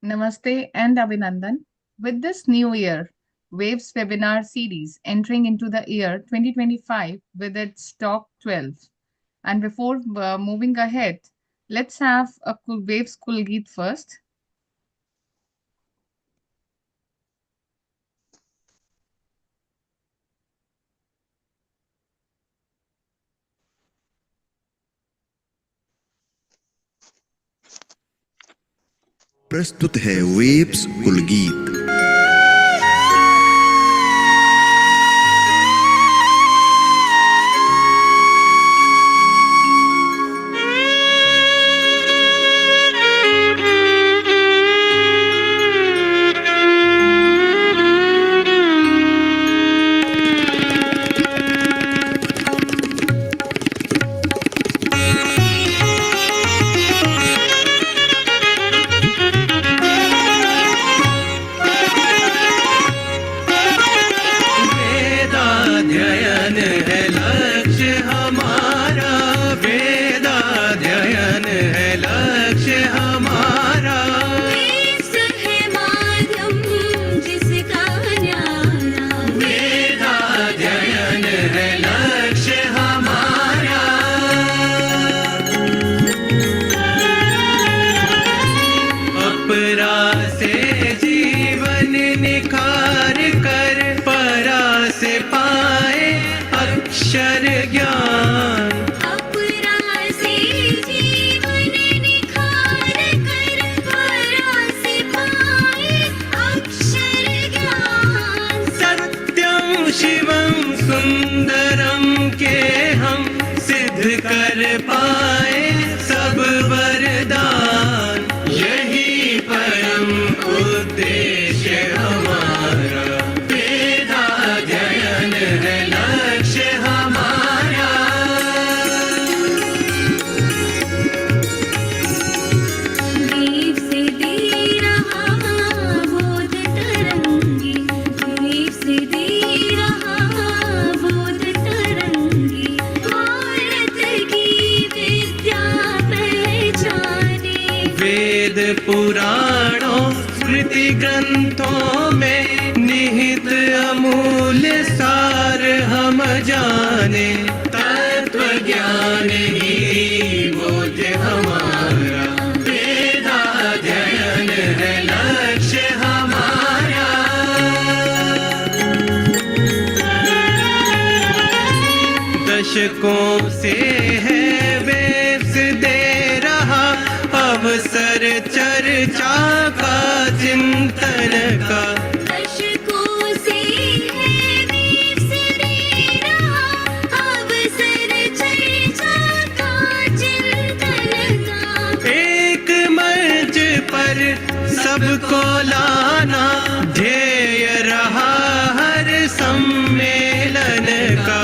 Namaste and Abhinandan. With this new year, Waves webinar series entering into the year 2025 with its top 12. And before moving ahead, let's have a Waves Kulgeet first. प्रस्तुत है waves कुलगीत। अक्षर ज्ञान अपरा से जीवन निखार कर परा से पाए अक्षर ज्ञान। सत्यम शिवम सुंदरम के हम सिद्ध कर पाए सब वरदान। यही परम उद्देश्य हमारा, वेदाध्ययन है लक्ष्य हमारा। वेव से दे रहा बोध तरंगी, वेव से दे रहा बोध तरंगी। भारत की विद्या पहचाने, वेद पुराणों स्मृति ग्रंथों में निहित अमूल्य सार हम जाने। तत्व ज्ञान ही बोध हमारा, वेदाध्ययन है लक्ष्य हमारा। दशकों से है वेव्स दे रहा अवसर चर्चा का, चिंतन का। दशकों से है वेव से दे रहा अवसर चर्चा का, चिंतन का। एक मंच पर सबको लाना ध्येय रहा हर सम्मेलन का।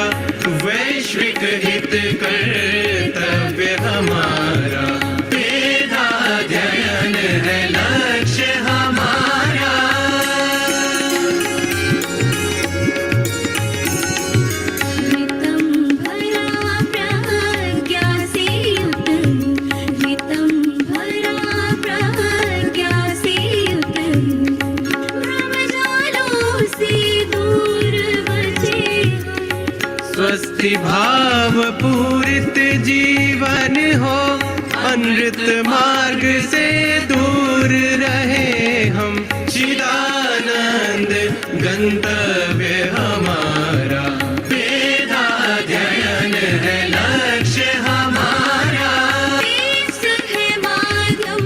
वैश्विक हित कर्तव्य हमारा, वेदाध्ययन है लक्ष्य हमारा। हितं भरा प्रज्ञा से उतरूं, हितं भरा प्रज्ञा से उतरूं। भ्रमजालों से दूर बचे हम, स्वस्थि भाव पूरित जीवन हो, अनृत मार्ग से दूर रहे हम। चिदानंद गंतव्य हमारा, वेदाध्ययन है लक्ष्य हमारा। वेद है माध्यम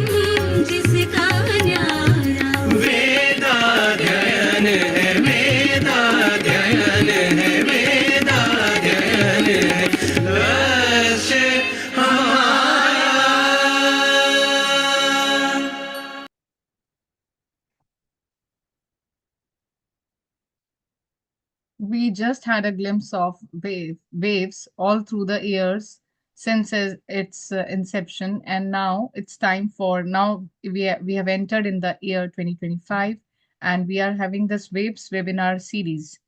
जिसका न्यारा, वेदाध्ययन है, वेदाध्ययन है, वेदाध्ययन है लक्ष्य हमारा। We just had a glimpse of waves all through the years since its inception, and now it's time for now we have entered in the year 2025, and we are having this waves webinar series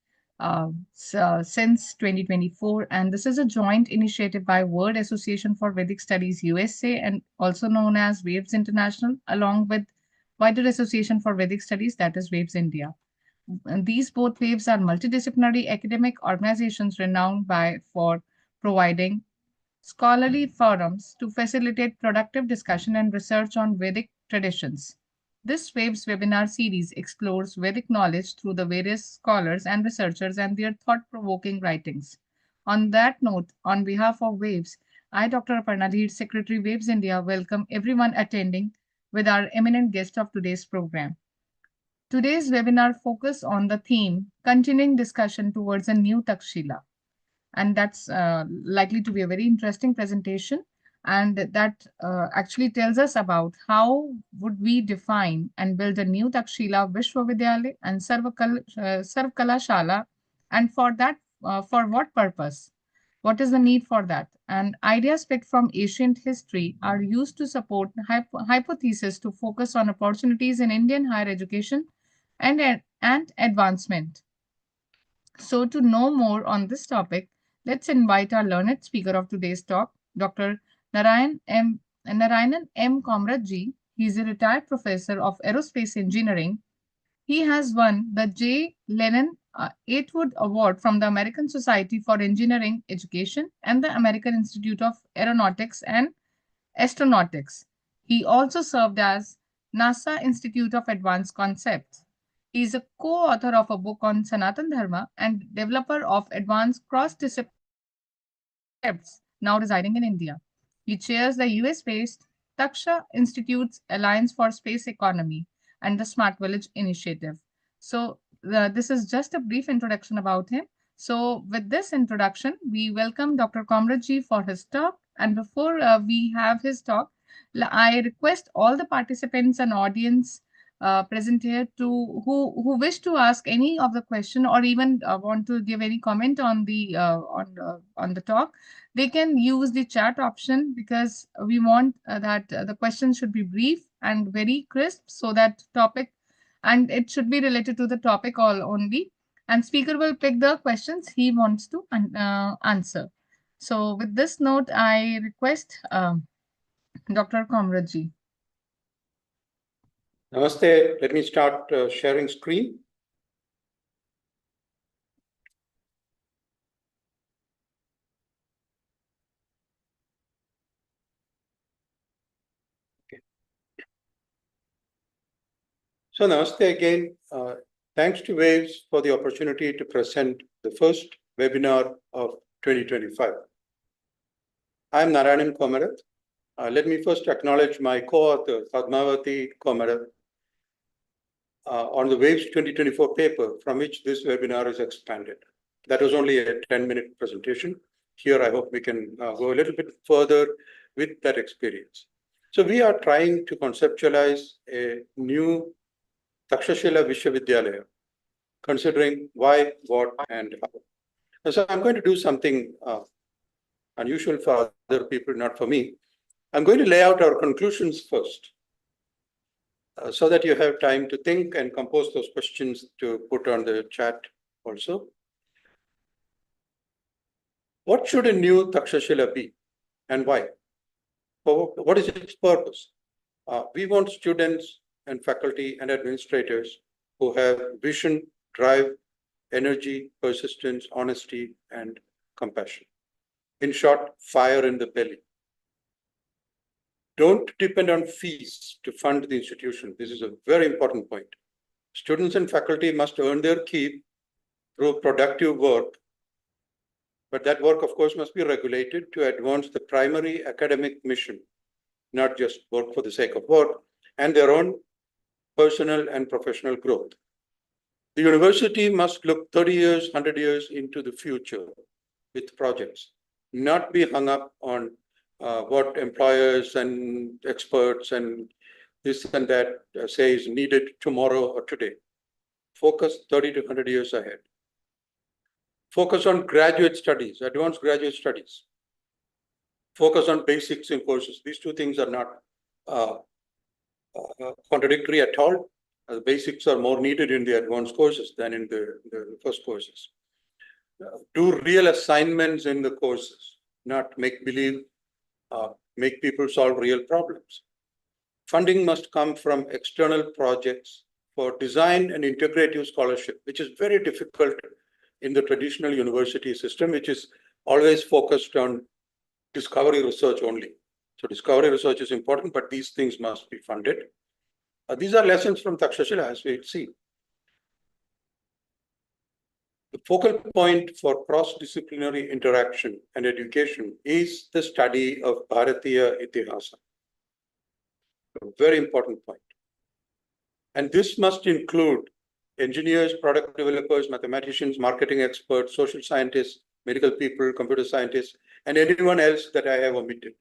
since 2024, and this is a joint initiative by World Association for Vedic Studies USA and also known as Waves International, along with Wider Association for Vedic Studies, that is WAVES India. And these both WAVES are multidisciplinary academic organizations renowned for providing scholarly forums to facilitate productive discussion and research on Vedic traditions. This WAVES webinar series explores Vedic knowledge through the various scholars and researchers and their thought provoking writings. On that note, on behalf of WAVES, I, Dr. Aparna Dheer, Secretary WAVES India, welcome everyone attending with our eminent guest of today's program. Today's webinar focuses on the theme Continuing Discussion Towards a New Takshila. And that's likely to be a very interesting presentation. And that actually tells us about how would we define and build a new Takshila, Visva Vidyalaya and Sarva Sala, and for that, for what purpose? What is the need for that? And ideas picked from ancient history are used to support hypotheses to focus on opportunities in Indian higher education and advancement. So to know more on this topic, let's invite our learned speaker of today's talk, Dr. Narayanan M. Komerath ji. He is a retired professor of aerospace engineering. He has won the J. Lennon Atwood Award from the American Society for Engineering Education and the American Institute of Aeronautics and Astronautics. He also served as NASA Institute of Advanced Concepts. He is a co-author of a book on Sanatan Dharma and developer of advanced cross-disciplinary concepts, now residing in India. He chairs the US-based Taksha Institute's Alliance for Space Economy and the Smart Village Initiative. So this is just a brief introduction about him. So with this introduction, we welcome Dr. Komerath ji for his talk. And before we have his talk, I request all the participants and audience present here to who wish to ask any of the question or even want to give any comment on the talk, they can use the chat option because we want that the questions should be brief and very crisp so that topic and it should be related to the topic only, and speaker will pick the questions he wants to answer. So with this note, I request Dr. Komerath ji. Namaste. Let me start sharing screen. Okay. So namaste again. Thanks to WAVES for the opportunity to present the first webinar of 2025. I am Narayanan Komerath. Let me first acknowledge my co-author, Padmavati Komerath, on the WAVES 2024 paper from which this webinar is expanded. That was only a 10-minute presentation. Here, I hope we can go a little bit further with that experience. So we are trying to conceptualize a new Takshasila Vidyalaya, considering why, what, and how. So I'm going to do something unusual for other people, not for me. I'm going to lay out our conclusions first, so that you have time to think and compose those questions to put on the chat also. What should a new Takshasila be and why? What is its purpose? We want students and faculty and administrators who have vision, drive, energy, persistence, honesty, and compassion. In short, fire in the belly. Don't depend on fees to fund the institution. This is a very important point. Students and faculty must earn their keep through productive work, but that work, of course, must be regulated to advance the primary academic mission, not just work for the sake of work, and their own personal and professional growth. The university must look 30 years, 100 years into the future with projects, not be hung up on what employers and experts and this and that say is needed tomorrow or today. Focus 30 to 100 years ahead. Focus on graduate studies, advanced graduate studies. Focus on basics in courses. These two things are not contradictory at all. The basics are more needed in the advanced courses than in the first courses. Do real assignments in the courses, not make believe, make people solve real problems. funding must come from external projects for design and integrative scholarship, which is very difficult in the traditional university system, which is always focused on discovery research only. So discovery research is important, but these things must be funded. These are lessons from Takshasila, as we see. The focal point for cross-disciplinary interaction and education is the study of Bharatiya Itihasa. A very important point. And this must include engineers, product developers, mathematicians, marketing experts, social scientists, medical people, computer scientists, and anyone else that I have omitted.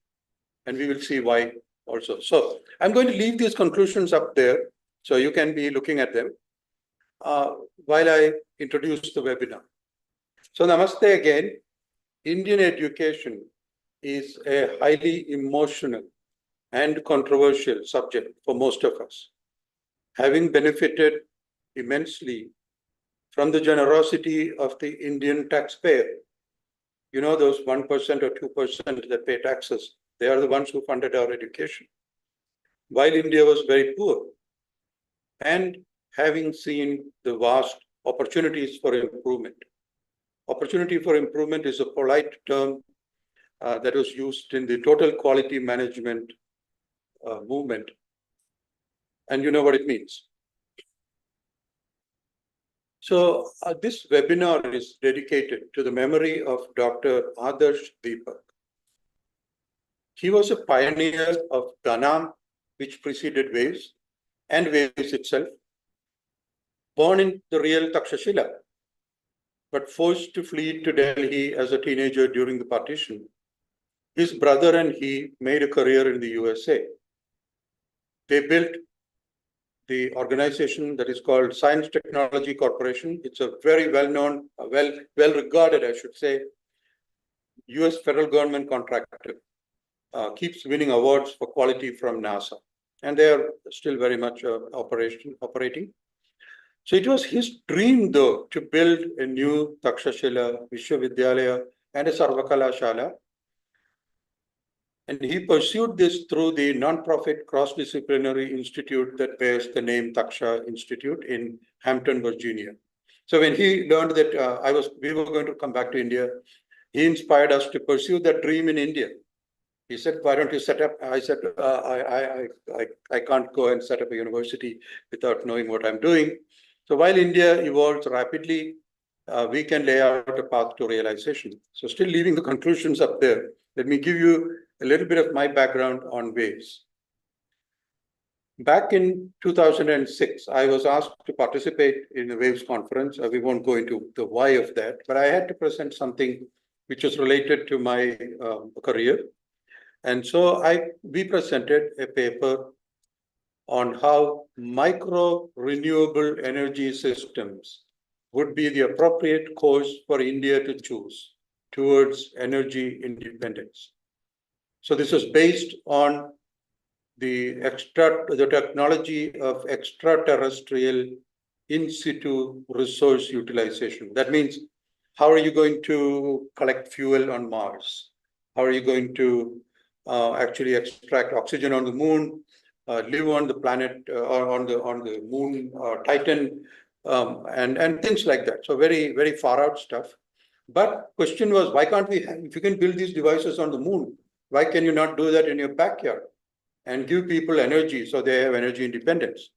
And we will see why also. So I'm going to leave these conclusions up there so you can be looking at them while I introduce the webinar. So namaste again. Indian education is a highly emotional and controversial subject for most of us. Having benefited immensely from the generosity of the Indian taxpayer, you know, those 1% or 2% that pay taxes, they are the ones who funded our education. While India was very poor, and having seen the vast opportunities for improvement. Opportunity for improvement is a polite term that was used in the total quality management movement. And you know what it means. So this webinar is dedicated to the memory of Dr. Adarsh Deepak. He was a pioneer of Ganam, which preceded Waves, and Waves itself. Born in the real Takshasila, but forced to flee to Delhi as a teenager during the partition. His brother and he made a career in the USA. They built the organization that is called Science Technology Corporation. It's a very well-known, well-regarded, I should say, US federal government contractor. Keeps winning awards for quality from NASA. And they are still very much operating. So it was his dream, though, to build a new Takshasila, Vidyalaya, and a Sarva Sala. And he pursued this through the non-profit cross-disciplinary institute that bears the name Taksha Institute in Hampton, Virginia. So when he learned that we were going to come back to India, he inspired us to pursue that dream in India. He said, why don't you set up? I said, I can't go and set up a university without knowing what I'm doing. So while India evolves rapidly, we can lay out a path to realization. So still leaving the conclusions up there, let me give you a little bit of my background on Waves. Back in 2006, I was asked to participate in the Waves conference. We won't go into the why of that, but I had to present something which was related to my career. And so we presented a paper on how micro renewable energy systems would be the appropriate course for India to choose towards energy independence. So this was based on the technology of extraterrestrial in situ resource utilization. That means, how are you going to collect fuel on Mars? How are you going to actually extract oxygen on the moon, live on the planet or on the moon, Titan, and things like that. So very, very far out stuff. But question was, why can't we, if you can build these devices on the moon, why can you not do that in your backyard and give people energy so they have energy independence?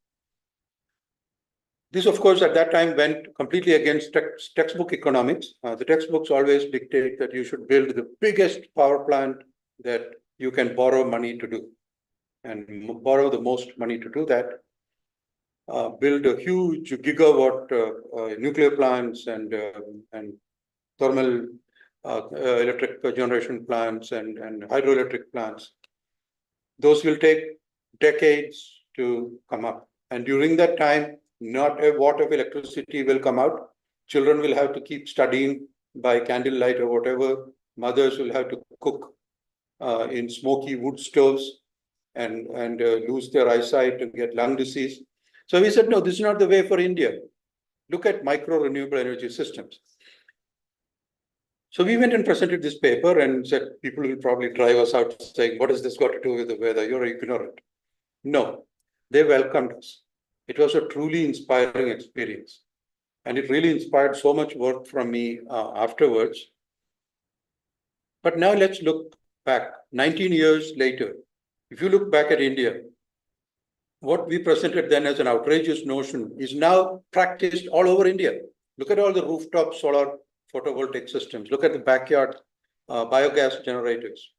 This, of course, at that time went completely against textbook economics. The textbooks always dictate that you should build the biggest power plant that you can borrow money to do, and borrow the most money to do that. Build a huge gigawatt nuclear plants and thermal electric generation plants and hydroelectric plants. Those will take decades to come up. And during that time, not a watt of electricity will come out. Children will have to keep studying by candlelight or whatever. Mothers will have to cook in smoky wood stoves and lose their eyesight and get lung disease. So we said, no, this is not the way for India. Look at micro renewable energy systems. So we went and presented this paper and said, people will probably drive us out saying, what has this got to do with the weather? You're ignorant. No, they welcomed us. It was a truly inspiring experience. And it really inspired so much work from me afterwards. But now let's look back 19 years later. If you look back at India, what we presented then as an outrageous notion is now practiced all over India. Look at all the rooftop solar photovoltaic systems. Look at the backyard biogas generators.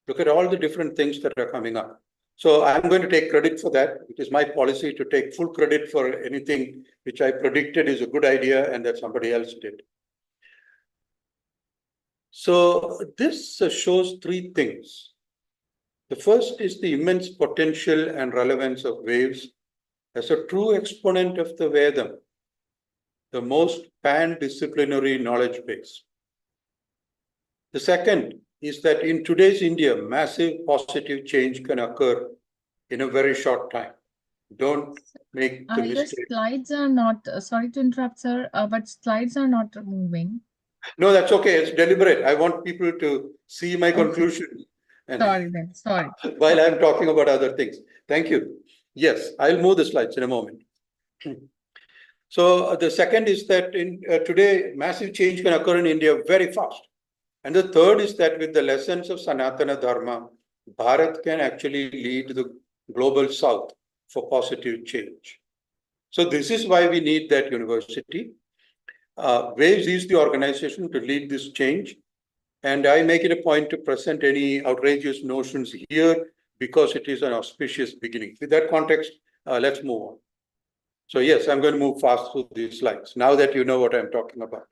Look at all the different things that are coming up. So I'm going to take credit for that. It is my policy to take full credit for anything which I predicted is a good idea and that somebody else did. So this shows three things. The first is the immense potential and relevance of waves as a true exponent of the Vedam, the most pan-disciplinary knowledge base. The second is that in today's India, massive positive change can occur in a very short time. Don't make the Your mistake. slides are not, sorry to interrupt, sir, but slides are not moving. No, that's okay. It's deliberate. I want people to see my Okay. conclusion. And Sorry then, sorry. while I'm talking about other things. Thank you. Yes, I'll move the slides in a moment. So the second is that in today, massive change can occur in India very fast. And the third is that with the lessons of Sanatana Dharma, Bharat can actually lead the global south for positive change. So this is why we need that university. Waves is the organization to lead this change. And I make it a point to present any outrageous notions here because it is an auspicious beginning. With that context, let's move on. So yes, I'm going to move fast through these slides now that you know what I'm talking about.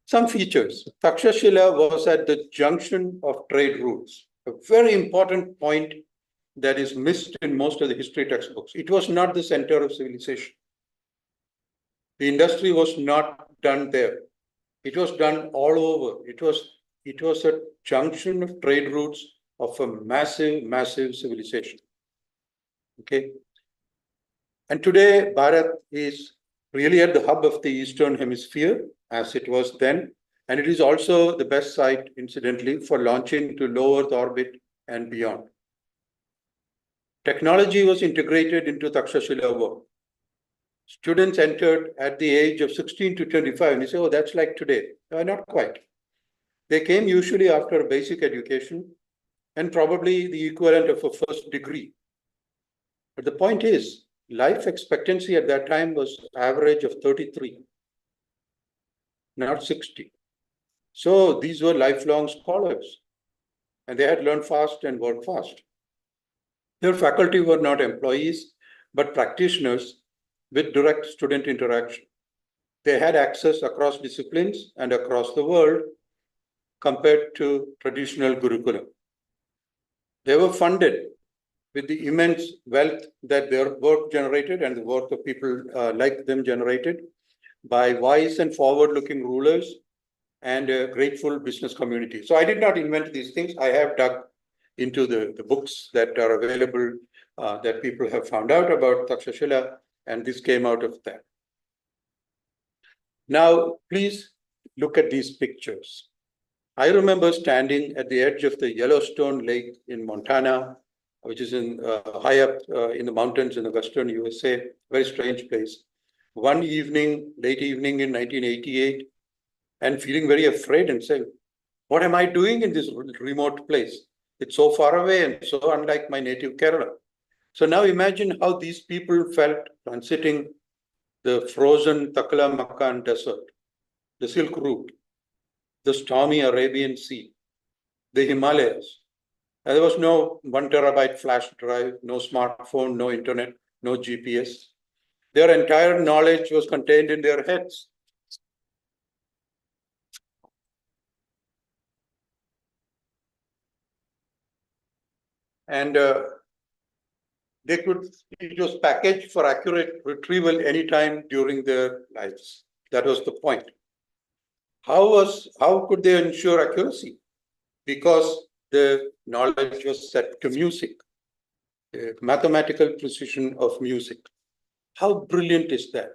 Some features. Takshasila was at the junction of trade routes, a very important point that is missed in most of the history textbooks. It was not the center of civilization. The industry was not done there. It was done all over. It was a junction of trade routes of a massive, massive civilization. Okay. And today, Bharat is really at the hub of the Eastern Hemisphere, as it was then. And it is also the best site, incidentally, for launching to low Earth orbit and beyond. Technology was integrated into Takshasila work. Students entered at the age of 16 to 25, and you say, oh, that's like today. Not quite. They came usually after a basic education and probably the equivalent of a first degree. But the point is, life expectancy at that time was average of 33, not 60. So these were lifelong scholars, and they had learned fast and worked fast. Their faculty were not employees, but practitioners with direct student interaction. They had access across disciplines and across the world compared to traditional Gurukula. They were funded with the immense wealth that their work generated and the work of people like them generated by wise and forward-looking rulers and a grateful business community. So I did not invent these things. I have dug into the books that are available that people have found out about Takshasila, and this came out of that. Now, please look at these pictures. I remember standing at the edge of the Yellowstone Lake in Montana, which is in high up in the mountains in the western USA, very strange place. One evening, late evening in 1988, and feeling very afraid and saying, what am I doing in this remote place? It's so far away and so unlike my native Kerala. So now imagine how these people felt transiting the frozen Taklamakan desert, the Silk Route, the stormy Arabian Sea, the Himalayas. And there was no 1 terabyte flash drive, no smartphone, no internet, no GPS. Their entire knowledge was contained in their heads. And it was packaged for accurate retrieval anytime during their lives. That was the point. How could they ensure accuracy? Because the knowledge was set to music, mathematical precision of music. How brilliant is that?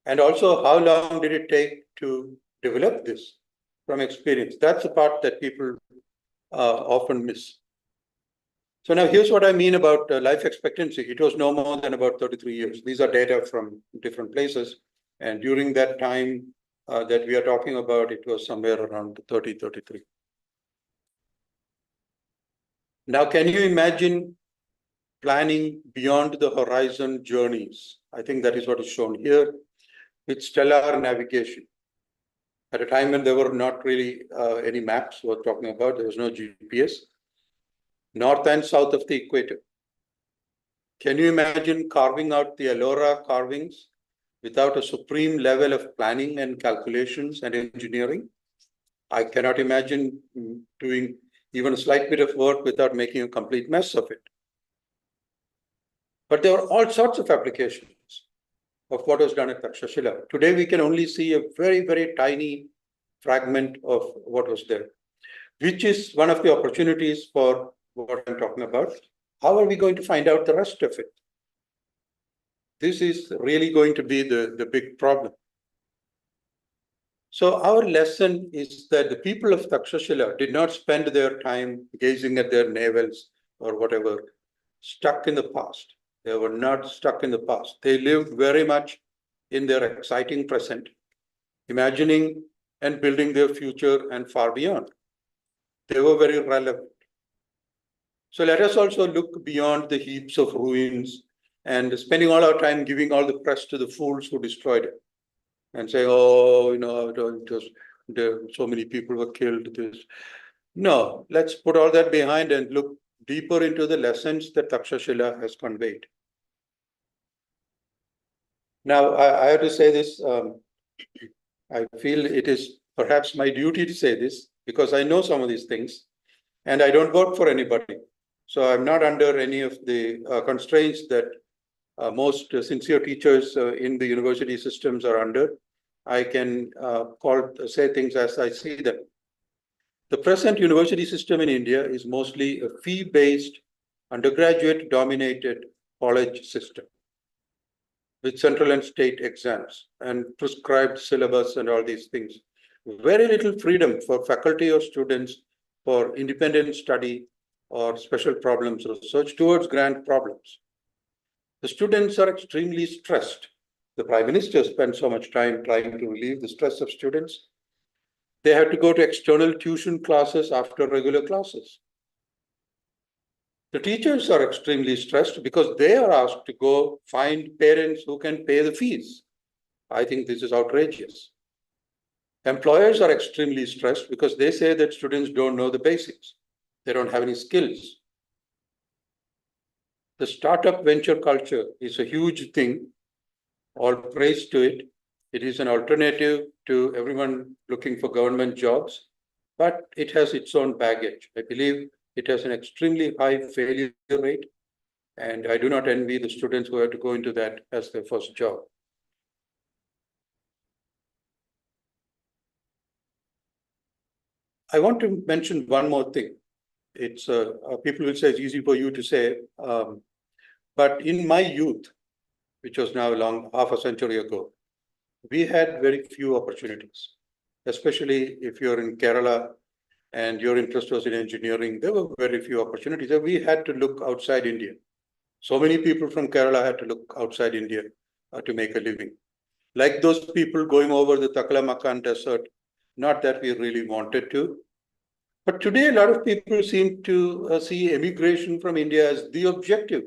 And also, how long did it take to develop this from experience? That's the part that people often miss. So now here's what I mean about life expectancy. It was no more than about 33 years. These are data from different places. And during that time that we are talking about, it was somewhere around 30, 33. Now, can you imagine planning beyond the horizon journeys? I think that is what is shown here with stellar navigation. At a time when there were not really any maps worth talking about, there was no GPS. North and south of the equator. Can you imagine carving out the Ellora carvings without a supreme level of planning and calculations and engineering? I cannot imagine doing even a slight bit of work without making a complete mess of it. But there are all sorts of applications of what was done at Takshasila. Today, we can only see a very, very tiny fragment of what was there, which is one of the opportunities for what I'm talking about. How are we going to find out the rest of it? This is really going to be the big problem. So our lesson is that the people of Takshasila did not spend their time gazing at their navels or whatever, stuck in the past. They were not stuck in the past. They lived very much in their exciting present, imagining and building their future and far beyond. They were very relevant. So let us also look beyond the heaps of ruins and spending all our time giving all the press to the fools who destroyed it and say, oh, so many people were killed. No, let's put all that behind and look deeper into the lessons that Takshasila has conveyed. Now, I have to say this. I feel it is perhaps my duty to say this because I know some of these things and I don't work for anybody. So I'm not under any of the constraints that most sincere teachers in the university systems are under. I can say things as I see them. The present university system in India is mostly a fee-based, undergraduate-dominated college system with central and state exams and prescribed syllabus and all these things. Very little freedom for faculty or students for independent study or special problems research towards grand problems. The students are extremely stressed. The Prime Minister spends so much time trying to relieve the stress of students. They have to go to external tuition classes after regular classes. The teachers are extremely stressed because they are asked to go find parents who can pay the fees. I think this is outrageous. Employers are extremely stressed because they say that students don't know the basics. They don't have any skills. The startup venture culture is a huge thing. All praise to it. It is an alternative to everyone looking for government jobs, but it has its own baggage. I believe it has an extremely high failure rate, and I do not envy the students who have to go into that as their first job. I want to mention one more thing. It's people will say it's easy for you to say, but in my youth, which was now half a century ago, we had very few opportunities, especially if you're in Kerala and your interest was in engineering. There were very few opportunities. We had to look outside India. So many people from Kerala had to look outside India to make a living. Like those people going over the Taklamakan desert, not that we really wanted to. But today, a lot of people seem to see emigration from India as the objective.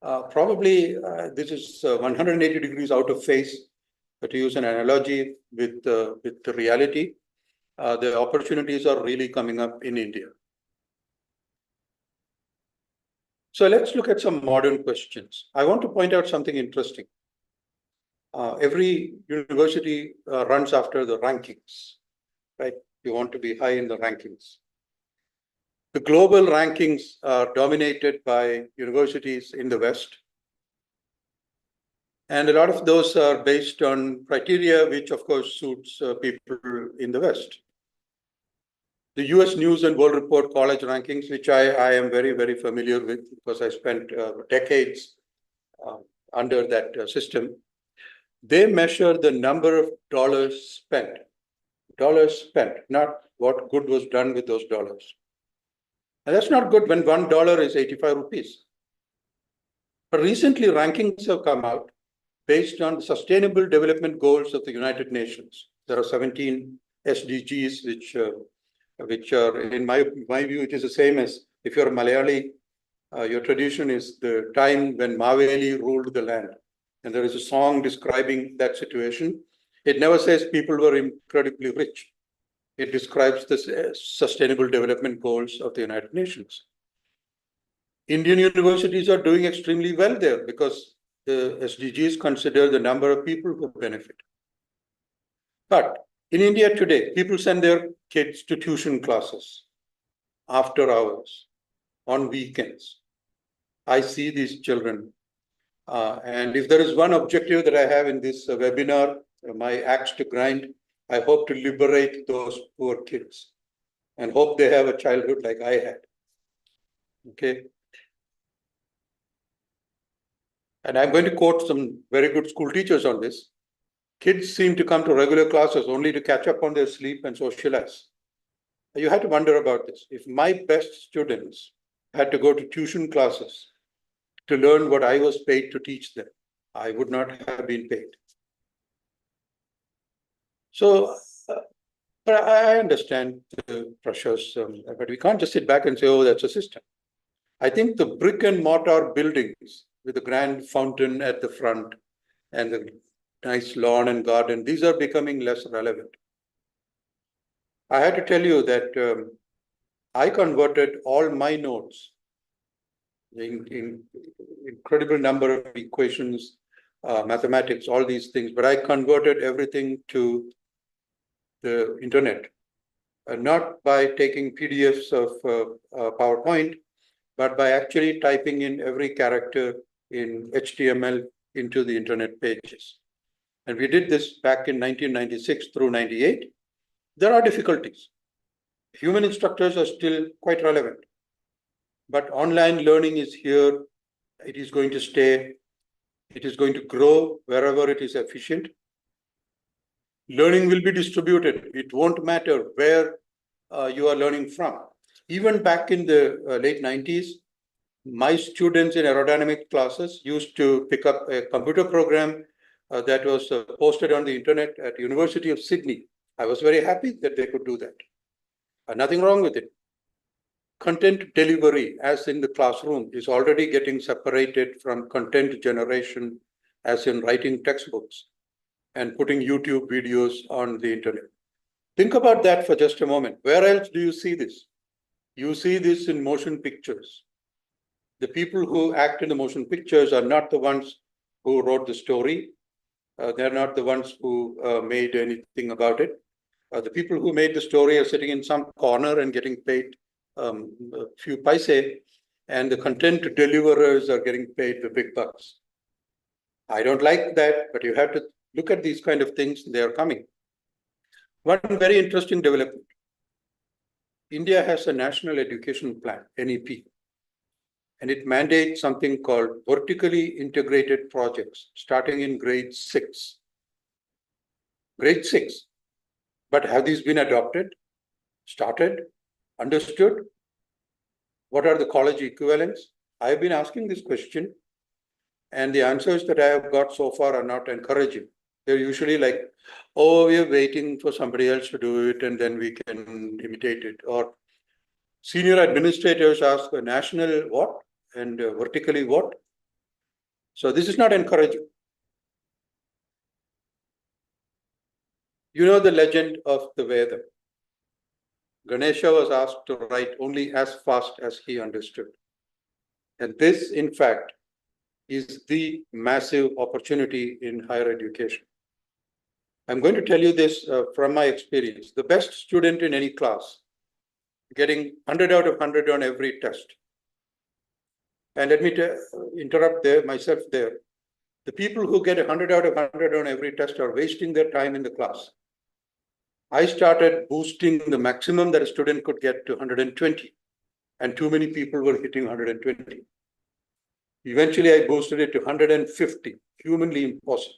Probably this is 180 degrees out of phase. But to use an analogy with the reality, the opportunities are really coming up in India. So let's look at some modern questions. I want to point out something interesting. Every university runs after the rankings, right? You want to be high in the rankings. The global rankings are dominated by universities in the West. And a lot of those are based on criteria, which of course suits people in the West. The US News and World Report college rankings, which I am very, very familiar with because I spent decades under that system, they measure the number of dollars spent, not what good was done with those dollars. And that's not good when $1 is 85 rupees. But recently, rankings have come out based on the Sustainable Development Goals of the United Nations. There are 17 SDGs, which are, in my view, it is the same as if you're a Malayali, your tradition is the time when Maveli ruled the land. And there is a song describing that situation. It never says people were incredibly rich. It describes the Sustainable Development Goals of the United Nations. Indian universities are doing extremely well there because the SDGs consider the number of people who benefit. But in India today, people send their kids to tuition classes after hours, on weekends. I see these children. And if there is one objective that I have in this webinar, my axe to grind, I hope to liberate those poor kids and hope they have a childhood like I had. Okay. And I'm going to quote some very good school teachers on this. Kids seem to come to regular classes only to catch up on their sleep and socialize. You have to wonder about this. If my best students had to go to tuition classes to learn what I was paid to teach them, I would not have been paid. So, but I understand the pressures, but we can't just sit back and say, oh, that's a system. I think the brick and mortar buildings with the grand fountain at the front and the nice lawn and garden, these are becoming less relevant. I had to tell you that I converted all my notes in incredible number of equations, mathematics, all these things, but I converted everything to the internet, not by taking PDFs of PowerPoint, but by actually typing in every character in HTML into the internet pages. And we did this back in 1996 through 98. There are difficulties. Human instructors are still quite relevant, but online learning is here. It is going to stay. It is going to grow wherever it is efficient. Learning will be distributed. It won't matter where you are learning from. Even back in the late 90s, my students in aerodynamic classes used to pick up a computer program that was posted on the internet at University of Sydney. I was very happy that they could do that. Nothing wrong with it. Content delivery, as in the classroom, is already getting separated from content generation, as in writing textbooks and putting YouTube videos on the internet. Think about that for just a moment. Where else do you see this? You see this in motion pictures. The people who act in the motion pictures are not the ones who wrote the story. They're not the ones who made anything about it. The people who made the story are sitting in some corner and getting paid a few paise, and the content deliverers are getting paid the big bucks. I don't like that, but you have to look at these kind of things. They are coming. One very interesting development. India has a National Education Plan, NEP, and it mandates something called vertically integrated projects starting in grade 6. Grade 6. But have these been adopted, started, understood? What are the college equivalents? I've been asking this question, and the answers that I have got so far are not encouraging. They're usually like, oh, we are waiting for somebody else to do it, and then we can imitate it. Or senior administrators ask a national what and vertically what. So this is not encouraging. You know the legend of the Veda. Ganesha was asked to write only as fast as he understood. And this, in fact, is the massive opportunity in higher education. I'm going to tell you this from my experience. The best student in any class, getting 100 out of 100 on every test. And let me interrupt myself there. The people who get 100 out of 100 on every test are wasting their time in the class. I started boosting the maximum that a student could get to 120, and too many people were hitting 120. Eventually, I boosted it to 150, humanly impossible.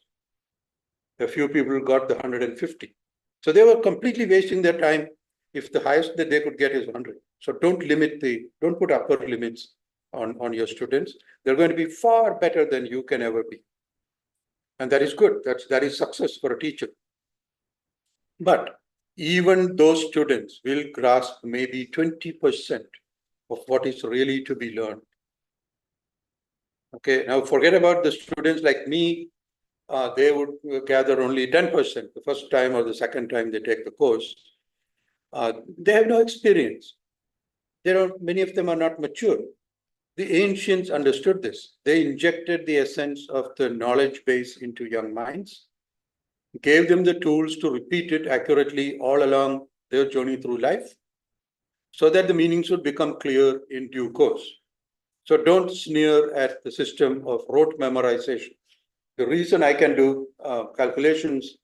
A few people got the 150. So they were completely wasting their time if the highest that they could get is 100. So don't put upper limits on your students. They're going to be far better than you can ever be. And that is good. That is success for a teacher. But even those students will grasp maybe 20% of what is really to be learned. Okay, now forget about the students like me. They would gather only 10% the first time or the second time they take the course. They have no experience. Many of them are not mature. The ancients understood this. They injected the essence of the knowledge base into young minds, gave them the tools to repeat it accurately all along their journey through life, so that the meanings would become clear in due course. So don't sneer at the system of rote memorization. The reason I can do calculations,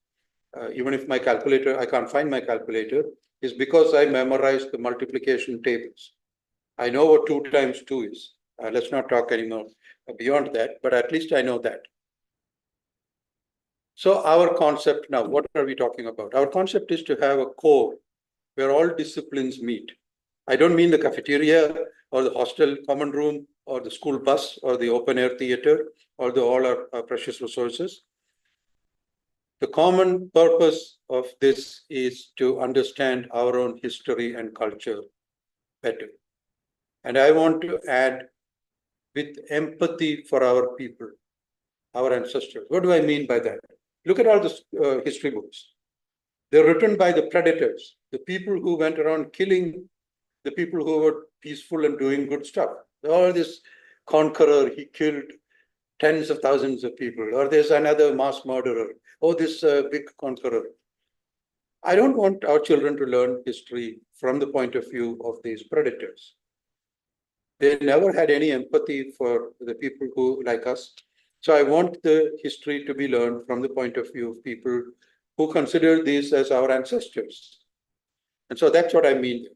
even if I can't find my calculator, is because I memorized the multiplication tables. I know what 2 times 2 is. Let's not talk anymore beyond that, but at least I know that. So our concept now, what are we talking about? Our concept is to have a core where all disciplines meet. I don't mean the cafeteria or the hostel common room or the school bus or the open air theater or all our precious resources. The common purpose of this is to understand our own history and culture better. And I want to add, with empathy for our people, our ancestors. What do I mean by that? Look at all the history books. They're written by the predators, the people who went around killing the people who were peaceful and doing good stuff. All this conqueror, he killed tens of thousands of people, or there's another mass murderer. Oh, this big conqueror. I don't want our children to learn history from the point of view of these predators. They never had any empathy for the people who like us. So I want the history to be learned from the point of view of people who consider these as our ancestors. And so that's what I mean.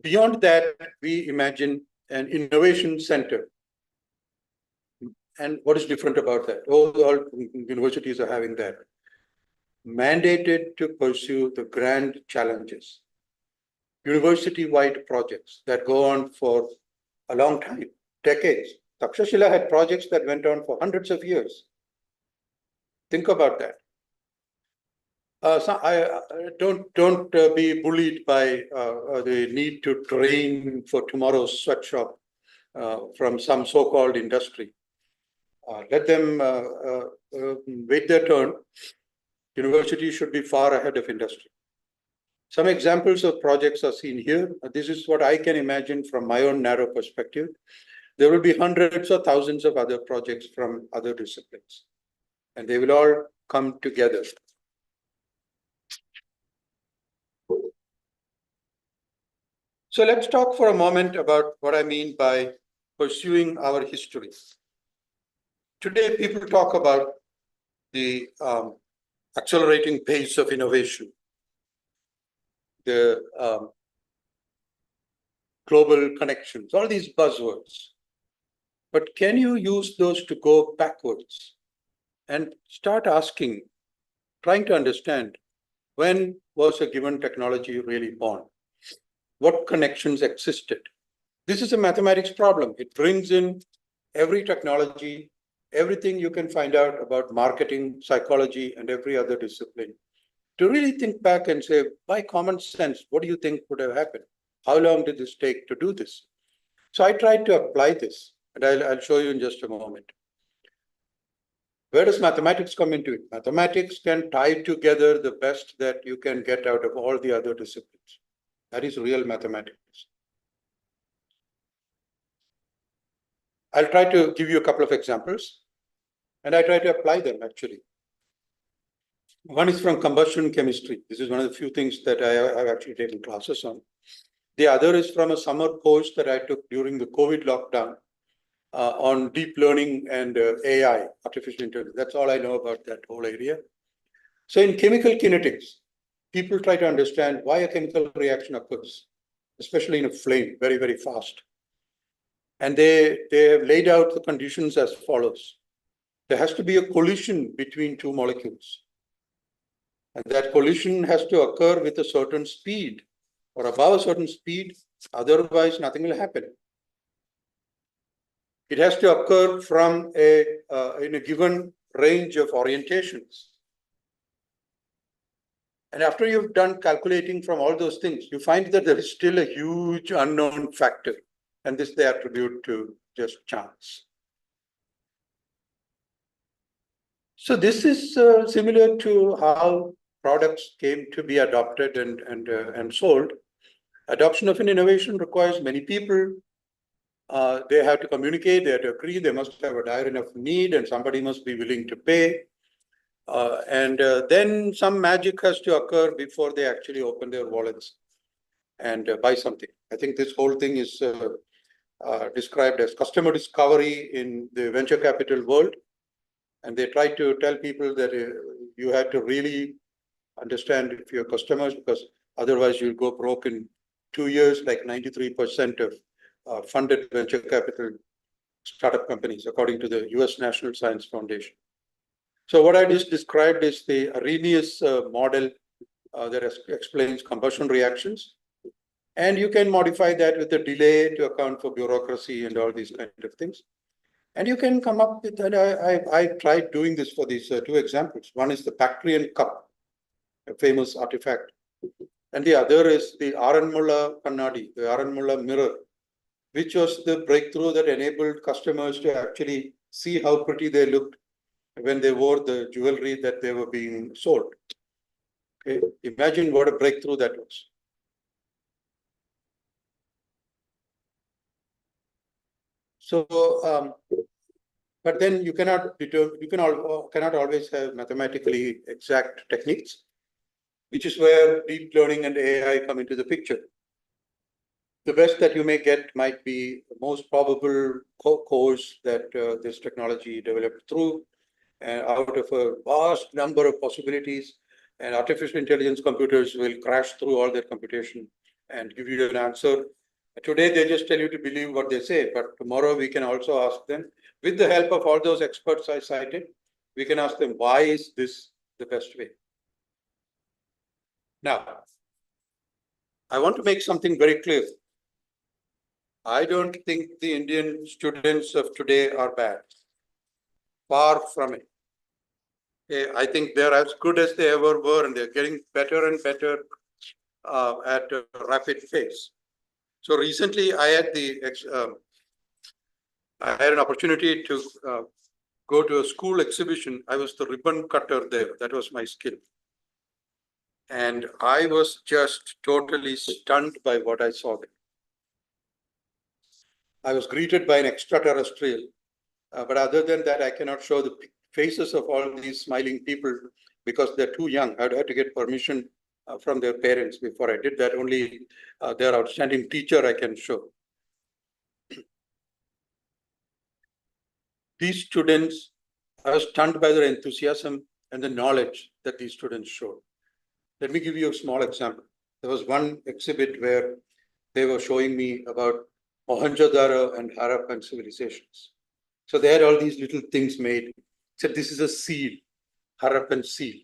Beyond that, we imagine an innovation center. And what is different about that? All universities are having that. Mandated to pursue the grand challenges. University-wide projects that go on for a long time, decades. Takshasila had projects that went on for hundreds of years. Think about that. So don't be bullied by the need to train for tomorrow's sweatshop from some so-called industry. Let them wait their turn. Universities should be far ahead of industry. Some examples of projects are seen here. This is what I can imagine from my own narrow perspective. There will be hundreds or thousands of other projects from other disciplines, and they will all come together. So let's talk for a moment about what I mean by pursuing our history. Today, people talk about the accelerating pace of innovation, the global connections, all these buzzwords. But can you use those to go backwards and start asking, trying to understand, when was a given technology really born? What connections existed? This is a mathematics problem. It brings in every technology, everything you can find out about marketing, psychology, and every other discipline, to really think back and say, by common sense, what do you think would have happened? How long did this take to do this? So I tried to apply this, and I'll show you in just a moment. Where does mathematics come into it? Mathematics can tie together the best that you can get out of all the other disciplines. That is real mathematics. I'll try to give you a couple of examples, and I try to apply them actually. One is from combustion chemistry. This is one of the few things that I have actually taken classes on. The other is from a summer course that I took during the COVID lockdown on deep learning and AI, artificial intelligence. That's all I know about that whole area. So in chemical kinetics, people try to understand why a chemical reaction occurs, especially in a flame, very, very fast. And they have laid out the conditions as follows. There has to be a collision between two molecules. And that collision has to occur with a certain speed or above a certain speed, otherwise nothing will happen. It has to occur from in a given range of orientations. And after you've done calculating from all those things, you find that there is still a huge unknown factor. And this they attribute to just chance. So this is similar to how products came to be adopted and sold. Adoption of an innovation requires many people. They have to communicate, they have to agree, they must have a dire enough need, and somebody must be willing to pay. Then some magic has to occur before they actually open their wallets and buy something. I think this whole thing is described as customer discovery in the venture capital world. And they try to tell people that you have to really understand if your customers, because otherwise you'll go broke in 2 years, like 93% of funded venture capital startup companies, according to the US National Science Foundation. So what I just described is the Arrhenius model that explains combustion reactions. And you can modify that with a delay to account for bureaucracy and all these kind of things. And you can come up with that. I tried doing this for these two examples. One is the Bactrian cup, a famous artifact. And the other is the Aranmula Kannadi, the Aranmula mirror, which was the breakthrough that enabled customers to actually see how pretty they looked when they wore the jewelry that they were being sold. Okay. Imagine what a breakthrough that was. So, but then you cannot cannot always have mathematically exact techniques, which is where deep learning and AI come into the picture. The best that you may get might be the most probable course that this technology developed through, out of a vast number of possibilities, and artificial intelligence computers will crash through all their computation and give you an answer. Today, they just tell you to believe what they say, but tomorrow we can also ask them, with the help of all those experts I cited, we can ask them, why is this the best way? Now, I want to make something very clear. I don't think the Indian students of today are bad. Far from it. I think they're as good as they ever were, and they're getting better and better at a rapid pace. So recently, I had an opportunity to go to a school exhibition. I was the ribbon cutter there. That was my skill. And I was just totally stunned by what I saw there. I was greeted by an extraterrestrial, but other than that, I cannot show the faces of all these smiling people because they're too young. I had to get permission from their parents before I did that. Only their outstanding teacher I can show. These students, I was stunned by their enthusiasm and the knowledge that these students showed. Let me give you a small example. There was one exhibit where they were showing me about Mohenjo-daro and Harappan civilizations. So they had all these little things made. Said this is a seal, Harappan seal.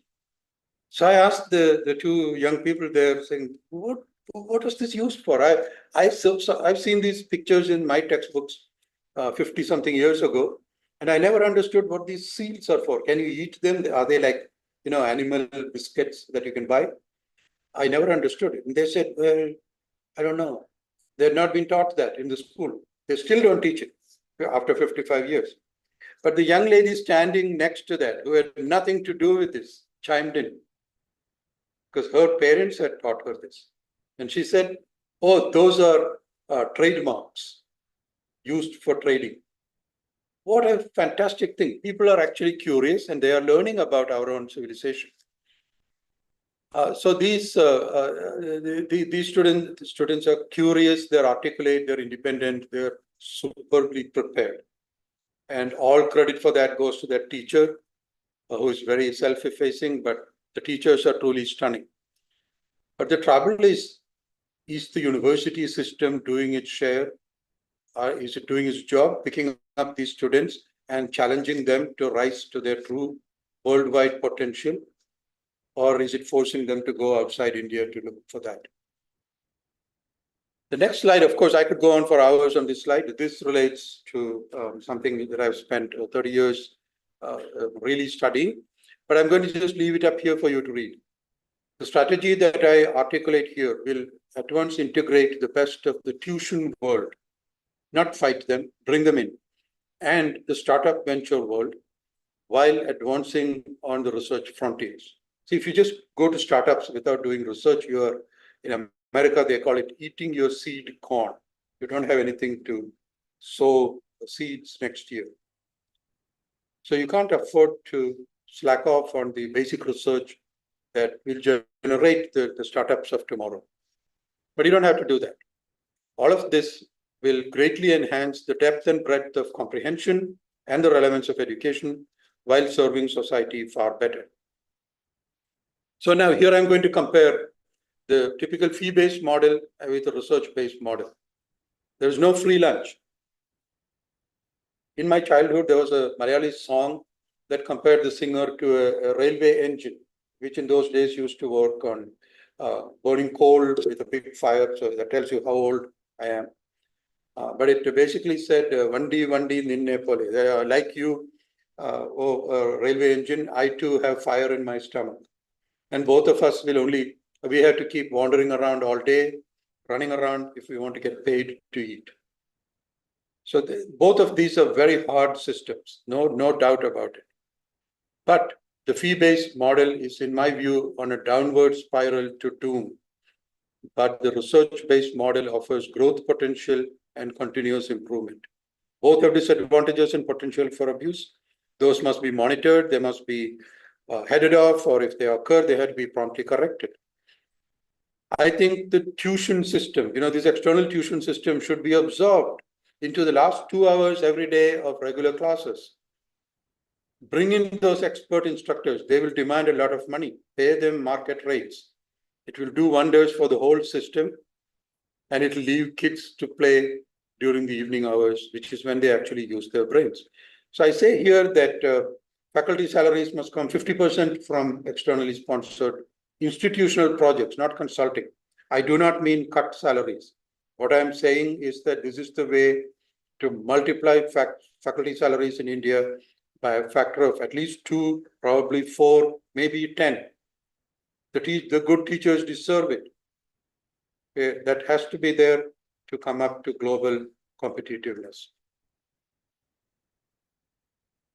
So I asked the two young people there, saying, what was this used for? I've seen these pictures in my textbooks 50 something years ago, and I never understood what these seals are for. Can you eat them? Are they like, animal biscuits that you can buy? I never understood it. And they said, well, I don't know. They've not been taught that in the school. They still don't teach it after 55 years. But the young lady standing next to that, who had nothing to do with this, chimed in because her parents had taught her this. And she said, oh, those are trademarks used for trading. What a fantastic thing. People are actually curious and they are learning about our own civilization. So these students are curious, they're articulate, they're independent, they're superbly prepared. And all credit for that goes to that teacher who is very self-effacing, but the teachers are truly stunning. But the trouble is the university system doing its share? Is it doing its job, picking up these students and challenging them to rise to their true worldwide potential? or is it forcing them to go outside India to look for that? The next slide, of course, I could go on for hours on this slide. This relates to something that I've spent 30 years really studying, but I'm going to just leave it up here for you to read. The strategy that I articulate here will at once integrate the best of the tuition world, not fight them, bring them in, and the startup venture world while advancing on the research frontiers. See, if you just go to startups without doing research, you're in America, they call it eating your seed corn. You don't have anything to sow seeds next year. So you can't afford to slack off on the basic research that will generate the startups of tomorrow. But you don't have to do that. All of this will greatly enhance the depth and breadth of comprehension and the relevance of education while serving society far better. So now here I'm going to compare the typical fee-based model with a research-based model. There is no free lunch. In my childhood, there was a Malayali song that compared the singer to a railway engine, which in those days used to work on burning coal with a big fire. So that tells you how old I am. But it basically said, Vandi, Vandi, Ninne Pole. Like you, railway engine, I too have fire in my stomach. And both of us we have to keep wandering around all day, running around if we want to get paid to eat. So both of these are very hard systems, no doubt about it. But the fee-based model is, in my view, on a downward spiral to doom. But the research-based model offers growth potential and continuous improvement. Both have disadvantages and potential for abuse. Those must be monitored, they must be headed off, or if they occur, they have to be promptly corrected. I think the tuition system, this external tuition system should be absorbed into the last 2 hours every day of regular classes. Bring in those expert instructors. They will demand a lot of money. Pay them market rates. It will do wonders for the whole system, and it will leave kids to play during the evening hours, which is when they actually use their brains. So I say here that faculty salaries must come 50% from externally sponsored institutional projects, not consulting. I do not mean cut salaries. What I'm saying is that this is the way to multiply faculty salaries in India by a factor of at least 2, probably 4, maybe 10. The good teachers deserve it. That has to be there to come up to global competitiveness.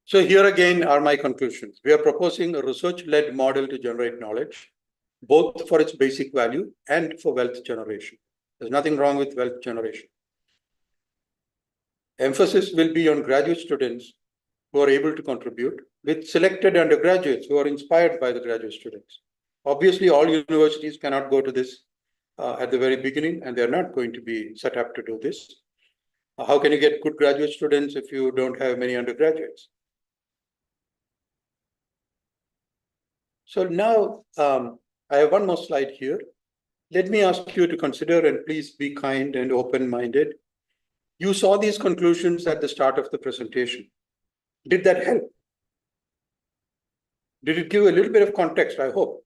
So here again are my conclusions. We are proposing a research-led model to generate knowledge, both for its basic value and for wealth generation. There's nothing wrong with wealth generation. Emphasis will be on graduate students who are able to contribute, with selected undergraduates who are inspired by the graduate students. Obviously, all universities cannot go to this at the very beginning, and they're not going to be set up to do this. How can you get good graduate students if you don't have many undergraduates? So now I have one more slide here. Let me ask you to consider, and please be kind and open-minded. You saw these conclusions at the start of the presentation. Did that help? Did it give a little bit of context? I hope.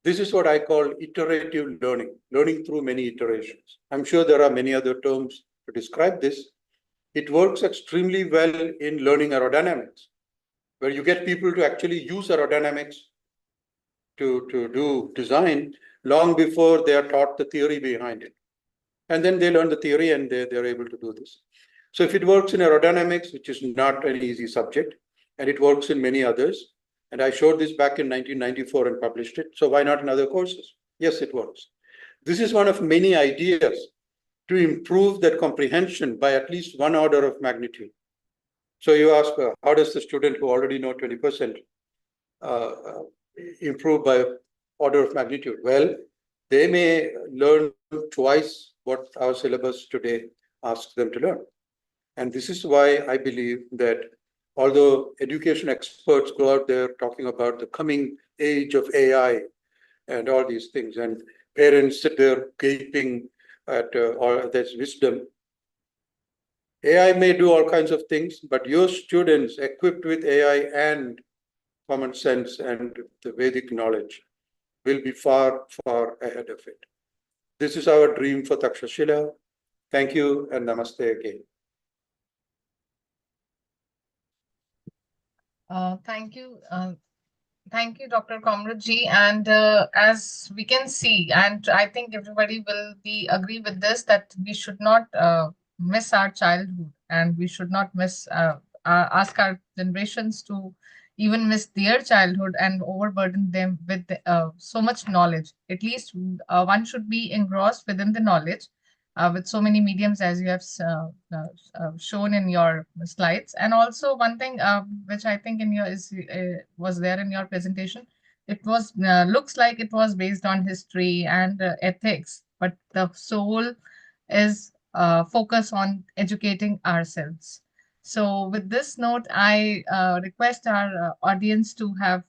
This is what I call iterative learning, learning through many iterations. I'm sure there are many other terms to describe this. It works extremely well in learning aerodynamics, where you get people to actually use aerodynamics to do design long before they are taught the theory behind it. And then they learn the theory and they're able to do this. So if it works in aerodynamics, which is not an easy subject, and it works in many others, and I showed this back in 1994 and published it, so why not in other courses? Yes, it works. This is one of many ideas to improve that comprehension by at least 1 order of magnitude. So you ask, how does the student who already know 20% improve by order of magnitude? Well, they may learn twice what our syllabus today asks them to learn. And this is why I believe that although education experts go out there talking about the coming age of AI and all these things, and parents sit there gaping at all this wisdom, AI may do all kinds of things, but your students equipped with AI and common sense and the Vedic knowledge will be far, far ahead of it. This is our dream for Takshasila. Thank you and namaste again. Thank you. Thank you, Dr. Komerath ji. And as we can see, and I think everybody will be agree with this, that we should not miss our childhood, and we should not miss ask our generations to even miss their childhood and overburden them with so much knowledge. At least one should be engrossed within the knowledge with so many mediums as you have shown in your slides. And also one thing which I think in your was there in your presentation, it was looks like it was based on history and ethics, but the soul is focus on educating ourselves. So with this note, I request our audience to have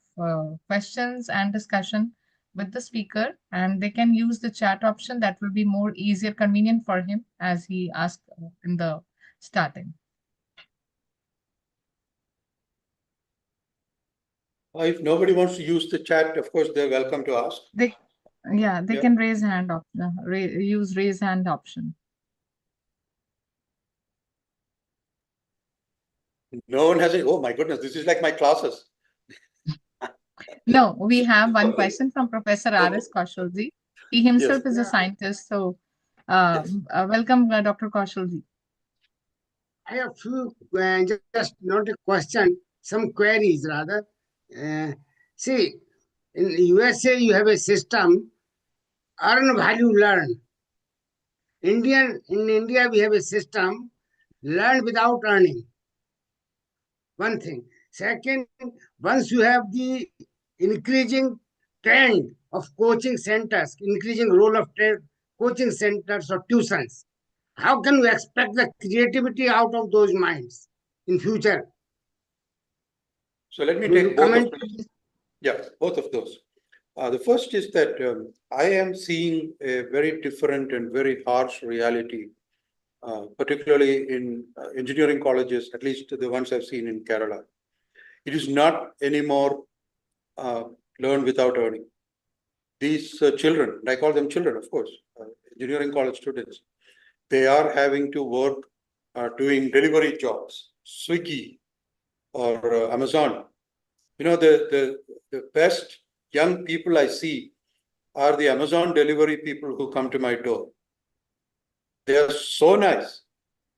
questions and discussion with the speaker, and they can use the chat option. That will be more easier, convenient for him as he asked in the starting. If nobody wants to use the chat, of course, they're welcome to ask. They Yeah. can raise hand option, use raise hand option. No one has it. Oh my goodness, this is like my classes. No, we have one question from Professor R.S. Kaushalji. He himself is a scientist. So welcome, Dr. Kaushalji. I have few, just not a question, some queries rather. See, in USA you have a system, earn value learn. In India we have a system, learn without earning. One thing. Second, once you have the increasing trend of coaching centers, increasing role of coaching centers or tuitions, how can we expect the creativity out of those minds in future? So let me Will you take both of comment? those. Yeah, both of those. The first is that I am seeing a very different and very harsh reality, particularly in engineering colleges, at least the ones I've seen in Kerala. It is not anymore learn without earning. These children, I call them children, of course, engineering college students, they are having to work doing delivery jobs, Swiggy or Amazon. You know, the best young people I see are the Amazon delivery people who come to my door. They are so nice.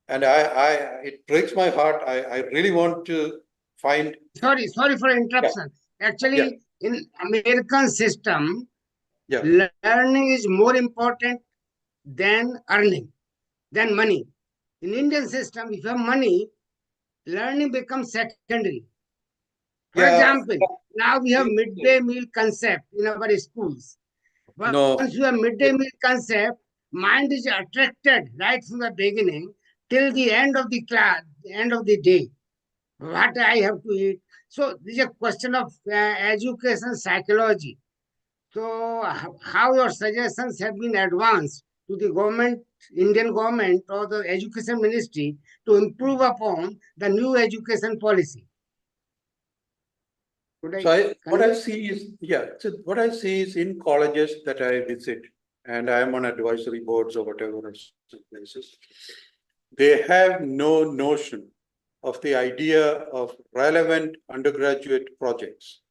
And it breaks my heart. I really want to find. Sorry for interruption. Actually, in American system, learning is more important than earning, than money. In Indian system, if you have money, learning becomes secondary. For example, now we have midday meal concept in our schools. Once you have midday meal concept, mind is attracted right from the beginning till the end of the class, the end of the day. What I have to eat. So this is a question of education psychology. So how your suggestions have been advanced to the government, Indian government or the education ministry to improve upon the new education policy? What I see is in colleges that I visit, and I am on advisory boards or whatever places, they have no notion of the idea of relevant undergraduate projects,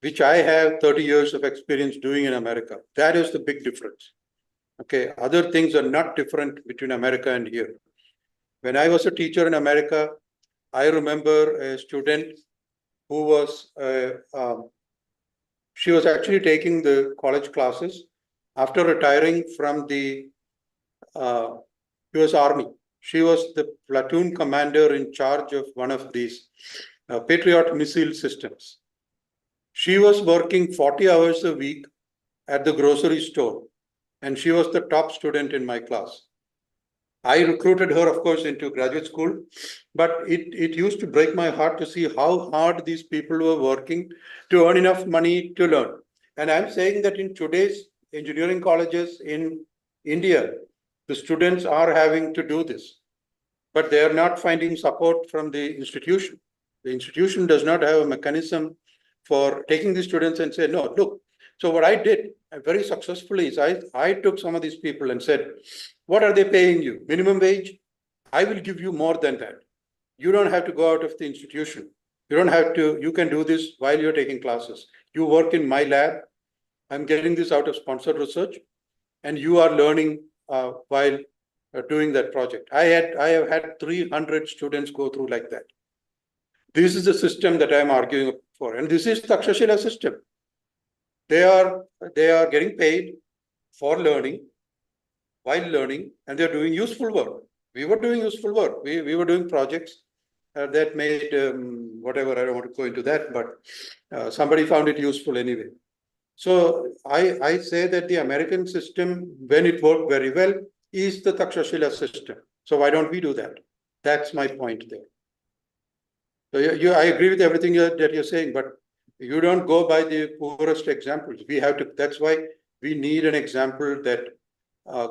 which I have 30 years of experience doing in America. That is the big difference. Okay, other things are not different between America and here. When I was a teacher in America, I remember a student who was, she was actually taking the college classes after retiring from the US Army. She was the platoon commander in charge of one of these Patriot missile systems. She was working 40 hours a week at the grocery store, and she was the top student in my class. I recruited her, of course, into graduate school, but it used to break my heart to see how hard these people were working to earn enough money to learn. And I'm saying that in today's engineering colleges in India, the students are having to do this, but they are not finding support from the institution. The institution does not have a mechanism for taking the students and say, no, look, So what I did very successfully is I took some of these people and said, what are they paying you? Minimum wage? I will give you more than that. You don't have to go out of the institution. You don't have to, you can do this while you're taking classes. You work in my lab. I'm getting this out of sponsored research, and you are learning while doing that project. I have had 300 students go through like that. This is the system that I'm arguing for, and this is Takshasila system. They are getting paid for learning, while learning, and they're doing useful work. We were doing useful work. We were doing projects that made whatever, I don't want to go into that, but somebody found it useful anyway. So I say that the American system, when it worked very well, is the Takshasila system. So why don't we do that? That's my point there. So I agree with everything that you're saying, but you don't go by the poorest examples. We have to, that's why we need an example that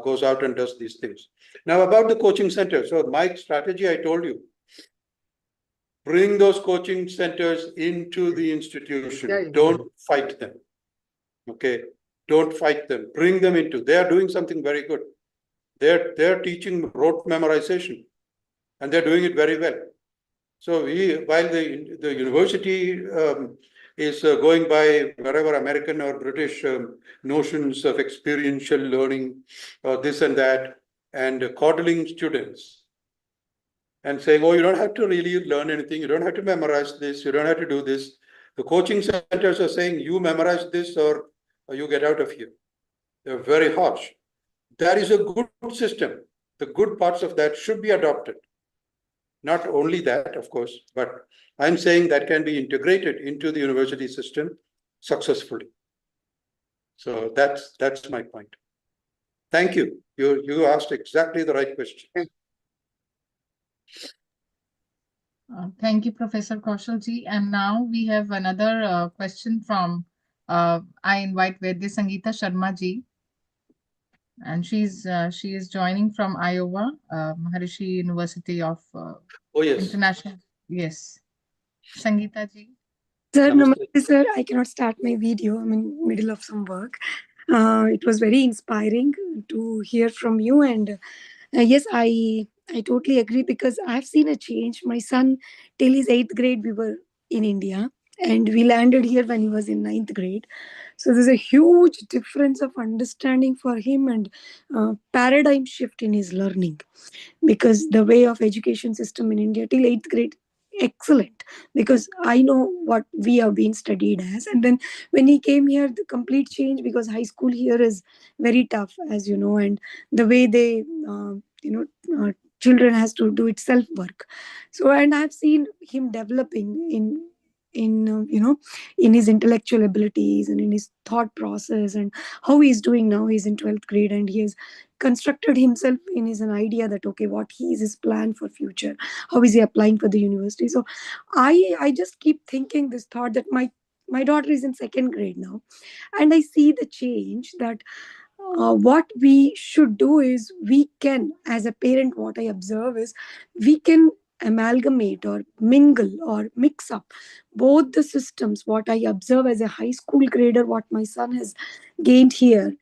goes out and does these things. Now about the coaching center. So my strategy, I told you, bring those coaching centers into the institution. Yeah. Don't fight them. Okay, don't fight them. Bring them into. They are doing something very good. They're teaching rote memorization, and they're doing it very well. So while the university is going by whatever American or British notions of experiential learning, this and that, and coddling students, and saying, oh, you don't have to really learn anything. You don't have to memorize this. You don't have to do this. The coaching centers are saying, you memorize this or you get out of here. They're very harsh. That is a good system. The good parts of that should be adopted. Not only that, of course, but I'm saying that can be integrated into the university system successfully. So that's my point. Thank you. You asked exactly the right question. Thank you, Professor Kaushalji. And now we have another question from, I invite Vaidya Sangeeta Sharma ji. And she is joining from Iowa, Maharishi University of Oh, yes. International. Yes. Sangeeta ji. Sir, Namaste. namaste, sir. I cannot start my video. I'm in middle of some work. It was very inspiring to hear from you. And yes, I totally agree because I've seen a change. My son, till his 8th grade, we were in India. And we landed here when he was in 9th grade. So there's a huge difference of understanding for him and paradigm shift in his learning. Because the way of education system in India till 8th grade, excellent, because I know what we have been studied as. And then when he came here, the complete change, because high school here is very tough, as you know, and the way they children has to do it self work. So, and I've seen him developing in in his intellectual abilities and in his thought process, and how he's doing now. He's in 12th grade and he has constructed himself in his an idea that okay, what he is his plan for future, how is he applying for the university. So I just keep thinking this thought that my daughter is in 2nd grade now, and I see the change that what we should do is, we can, as a parent, what I observe is, we can amalgamate or mingle or mix up both the systems. What I observe as a high school grader, what my son has gained here,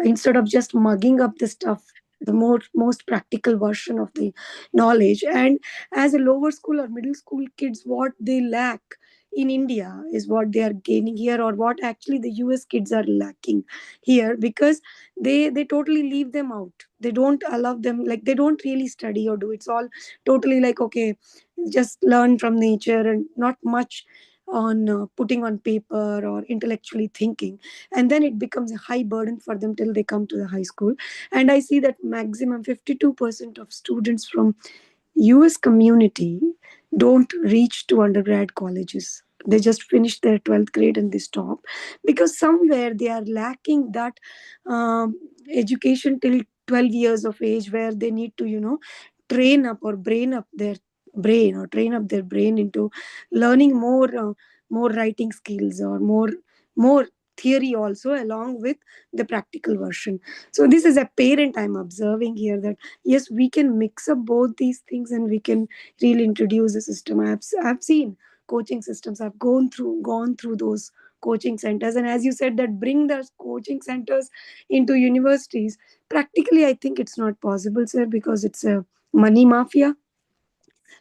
instead of just mugging up the stuff, the most practical version of the knowledge, and as a lower school or middle school kids, what they lack in India is what they are gaining here, or what actually the US kids are lacking here, because they totally leave them out. They don't allow them, like they don't really study or do. It's all totally like, okay, just learn from nature and not much on putting on paper or intellectually thinking. And then it becomes a high burden for them till they come to the high school. And I see that maximum 52% of students from US community don't reach to undergrad colleges. They just finish their 12th grade and they stop, because somewhere they are lacking that education till 12 years of age, where they need to train up or brain up their brain, or train up their brain into learning more writing skills, or more theory also, along with the practical version. So this is a parent I'm observing here, that yes, we can mix up both these things and we can really introduce a system. I've seen coaching systems. I've gone through those coaching centers, and as you said, that bring the coaching centers into universities. Practically, I think it's not possible, sir, because it's a money mafia.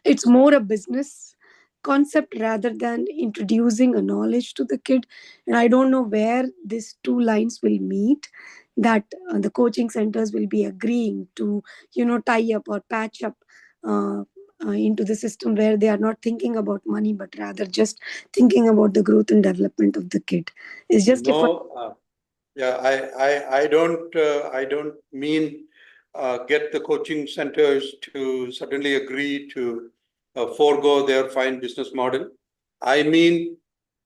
It's more a business concept rather than introducing a knowledge to the kid. And I don't know where these two lines will meet, that the coaching centers will be agreeing to, tie up or patch up into the system, where they are not thinking about money but rather just thinking about the growth and development of the kid. It's just if No, yeah, I don't mean get the coaching centers to suddenly agree to forego their fine business model. I mean,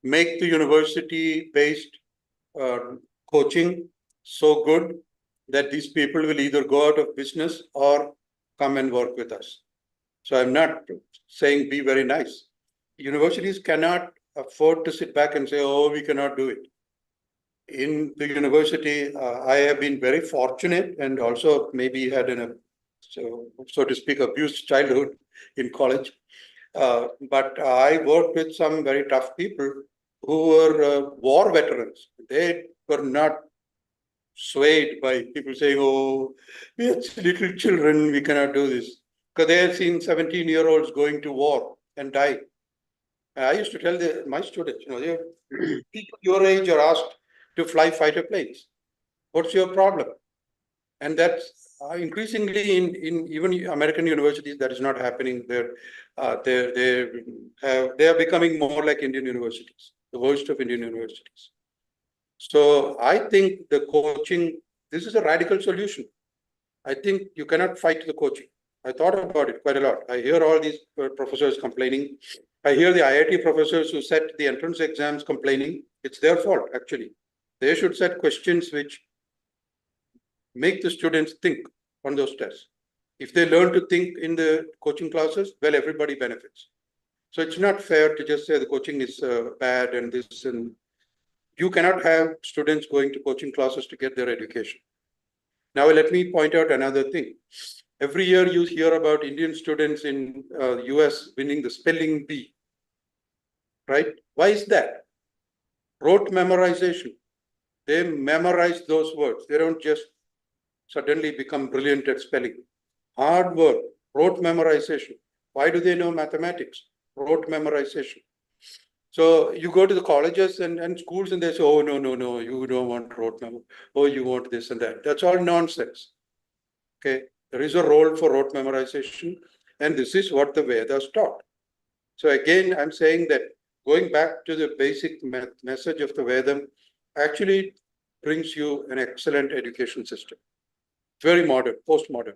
make the university-based coaching so good that these people will either go out of business or come and work with us. So I'm not saying be very nice. Universities cannot afford to sit back and say, oh, we cannot do it. In the university, I have been very fortunate and also maybe had so to speak, abused childhood in college. But I worked with some very tough people who were war veterans. They were not swayed by people saying, oh, we are little children, we cannot do this. Because they had seen 17-year-olds going to war and die. I used to tell my students, people your age are asked to fly fighter planes. What's your problem? And that's increasingly in even American universities, that is not happening. They are becoming more like Indian universities, the worst of Indian universities. So I think the coaching, this is a radical solution. I think you cannot fight the coaching. I thought about it quite a lot. I hear all these professors complaining. I hear the IIT professors who set the entrance exams complaining. It's their fault, actually. They should set questions which make the students think on those tests. If they learn to think in the coaching classes, well, everybody benefits. So it's not fair to just say the coaching is bad and this, and you cannot have students going to coaching classes to get their education. Now, let me point out another thing. Every year you hear about Indian students in US winning the spelling bee, right? Why is that? Rote memorization. They memorize those words. They don't just suddenly become brilliant at spelling. Hard work, rote memorization. Why do they know mathematics? Rote memorization. So you go to the colleges and schools and they say, oh, no, you don't want rote memory. Oh, you want this and that. That's all nonsense. Okay, there is a role for rote memorization, and this is what the Vedas taught. So again, I'm saying that going back to the basic message of the Vedam actually brings you an excellent education system. Very modern, postmodern.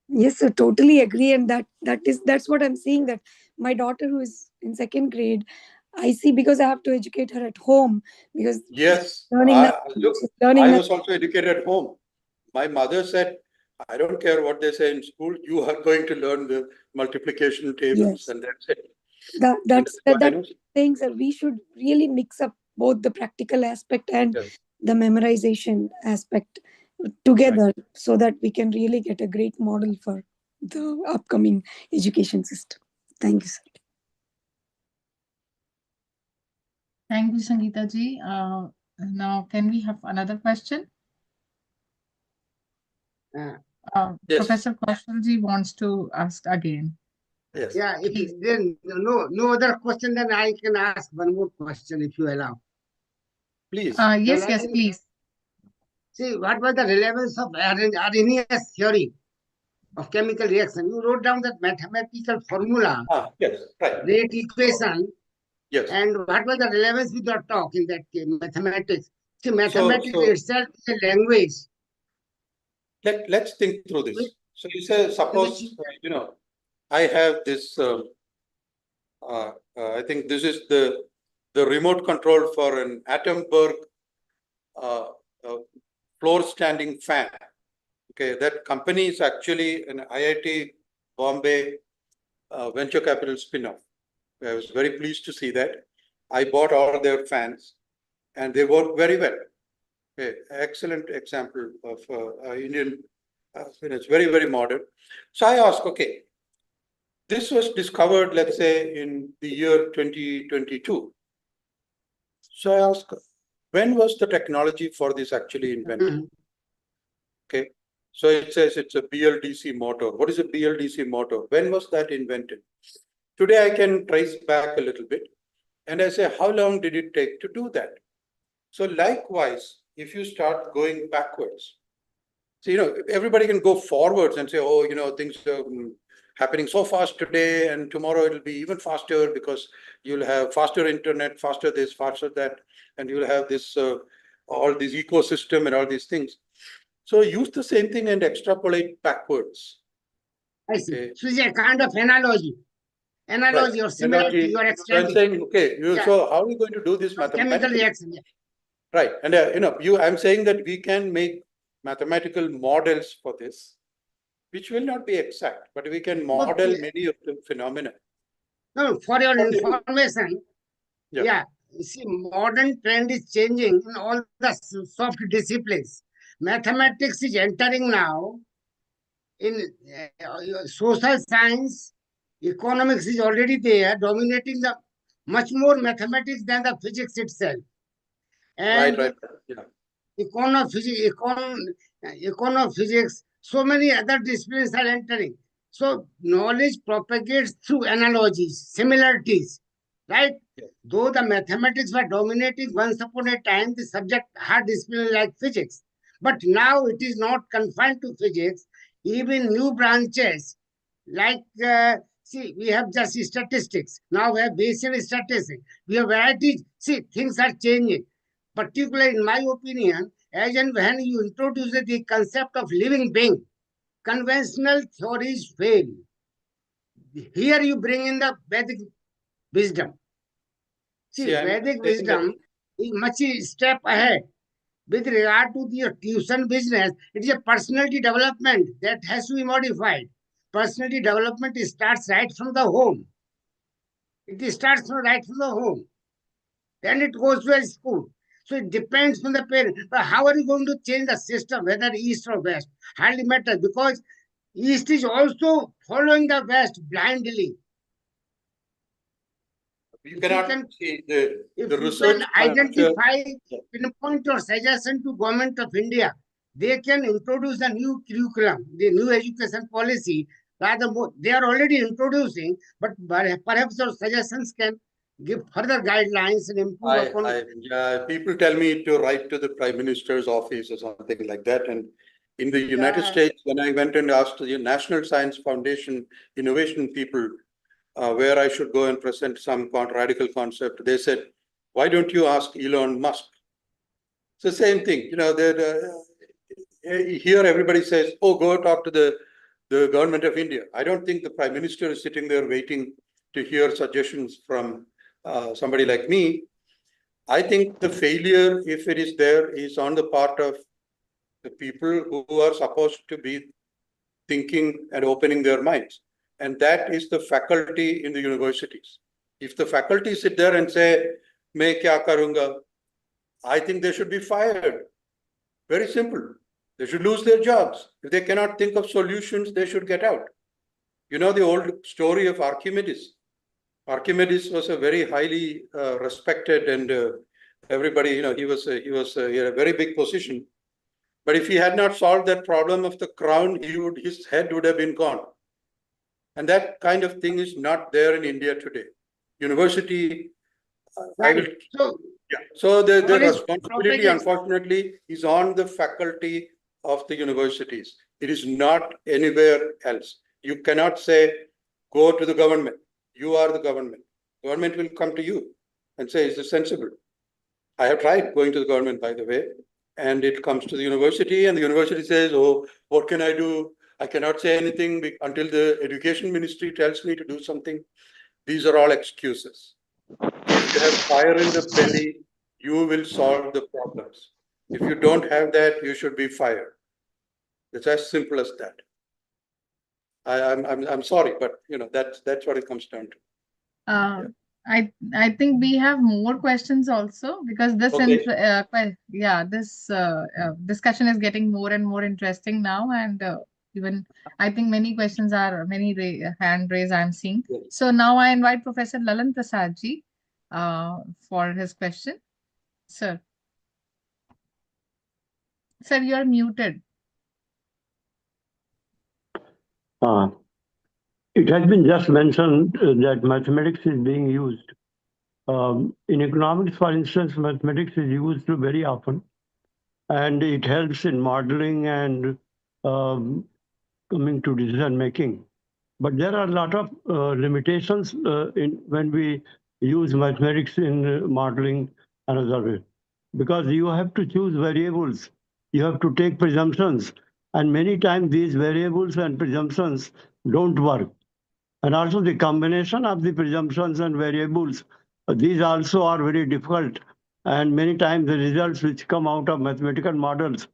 Yes, I totally agree, and that's what I'm seeing. That my daughter, who is in second grade, I see, because I have to educate her at home, because yes, learning I was also educated at home. My mother said, I don't care what they say in school, you are going to learn the multiplication tables, and that's it. That's saying that we should really mix up both the practical aspect and the memorization aspect together, so that we can really get a great model for the upcoming education system. Thank you, sir. Thank you, Sangeeta ji. Now, can we have another question? Yes. Professor Kaushal ji wants to ask again. Yes. Yeah, if then no other question, then I can ask one more question if you allow. Please. Yes, please. See, what was the relevance of Arrhenius theory of chemical reaction? You wrote down that mathematical formula, yes, right. rate equation. Yes. And what was the relevance with your talk in that mathematics? See, mathematics itself is a language. Let's think through this. So you say, suppose, I have this, I think this is the remote control for an Atomberg floor standing fan. Okay, that company is actually an IIT Bombay venture capital spin-off. I was very pleased to see that. I bought all their fans and they work very well. Okay, excellent example of Indian, it's very, very modern. So I asked, okay, this was discovered, let's say, in the year 2022. So I ask, when was the technology for this actually invented? Mhm. Okay. So it says it's a BLDC motor. What is a BLDC motor? When was that invented? Today I can trace back a little bit and I say, how long did it take to do that? So likewise, if you start going backwards, so, everybody can go forwards and say, oh, things are happening so fast today and tomorrow it'll be even faster because you'll have faster internet, faster this, faster that, and you'll have this, all this ecosystem and all these things. So use the same thing and extrapolate backwards. I see. Okay. So it's a kind of analogy. Analogy or similarity you are So I'm extending. saying, okay, Yeah. so how are we going to do this Chemical mathematically? reaction. Yeah. Right. And, I'm saying that we can make mathematical models for this, which will not be exact, but we can model many of the phenomena. No, for your What they do. information, Yeah. yeah, you see, modern trend is changing in all the soft disciplines. Mathematics is entering now in social science. Economics is already there, dominating the much more mathematics than the physics itself. Right. And Yeah. econophysics, so many other disciplines are entering. So knowledge propagates through analogies, similarities, right? Yeah. Though the mathematics were dominating once upon a time, the subject had discipline like physics. But now it is not confined to physics. Even new branches like, see, we have just statistics. Now we have Bayesian statistics. We have varieties. See, things are changing. Particularly, in my opinion, as and when you introduce the concept of living being, conventional theories fail. Here you bring in the Vedic wisdom. See, See, I'm Vedic saying that, wisdom is much a step ahead. With regard to the tuition business, it is a personality development that has to be modified. Personality development starts right from the home. It starts right from the home. Then it goes to a school. So it depends on the parent. But how are you going to change the system, whether east or west? Hardly matters because east is also following the west blindly. you If you cannot can, see if the you research can culture. identify, pinpoint or suggestion to government of India, they can introduce a new curriculum, the new education policy. Rather, they are already introducing, but perhaps your suggestions can give further guidelines and improve upon. Yeah, people tell me to write to the Prime Minister's office or something like that. And in the United States, when I went and asked the National Science Foundation innovation people where I should go and present some radical concept, they said, why don't you ask Elon Musk? It's the same thing, here everybody says, oh, go talk to the government of India. I don't think the Prime Minister is sitting there waiting to hear suggestions from somebody like me. I think the failure, if it is there, is on the part of the people who are supposed to be thinking and opening their minds. And that is the faculty in the universities. If the faculty sit there and say, "Main kya karunga," I think they should be fired. Very simple. They should lose their jobs. If they cannot think of solutions, they should get out. You know the old story of Archimedes. Archimedes was a very highly respected and everybody, he had a very big position. But if he had not solved that problem of the crown, his head would have been gone. And that kind of thing is not there in India today. University, I will. So the responsibility, unfortunately, is on the faculty of the universities. It is not anywhere else. You cannot say, go to the government. You are the government. Government will come to you and say, is this sensible? I have tried going to the government, by the way, and it comes to the university and the university says, oh, what can I do? I cannot say anything until the education ministry tells me to do something. These are all excuses. If you have fire in the belly, you will solve the problems. If you don't have that, you should be fired. It's as simple as that. I'm sorry, but that's what it comes down to. I think we have more questions also because this discussion is getting more and more interesting now, and even I think many questions are hand raised I'm seeing. Yes. So now I invite Professor Lalan Prasad ji for his question. Sir. Sir, you are muted. It has been just mentioned that mathematics is being used. In economics, for instance, mathematics is used very often, and it helps in modeling and coming to decision making. But there are a lot of limitations when we use mathematics in modeling another way, because you have to choose variables, you have to take presumptions, and many times these variables and presumptions don't work. And also the combination of the presumptions and variables, these also are very difficult. And many times the results which come out of mathematical models,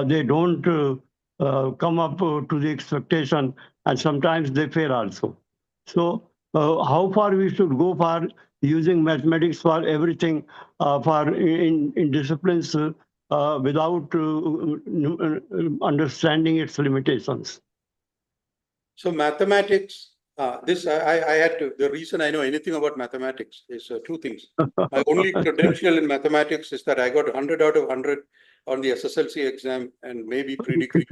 they don't come up to the expectation, and sometimes they fail also. So how far we should go for using mathematics for everything, for in disciplines without understanding its limitations? So mathematics, I had to, the reason I know anything about mathematics is two things. My only credential in mathematics is that I got 100 out of 100 on the SSLC exam and maybe pre-degree,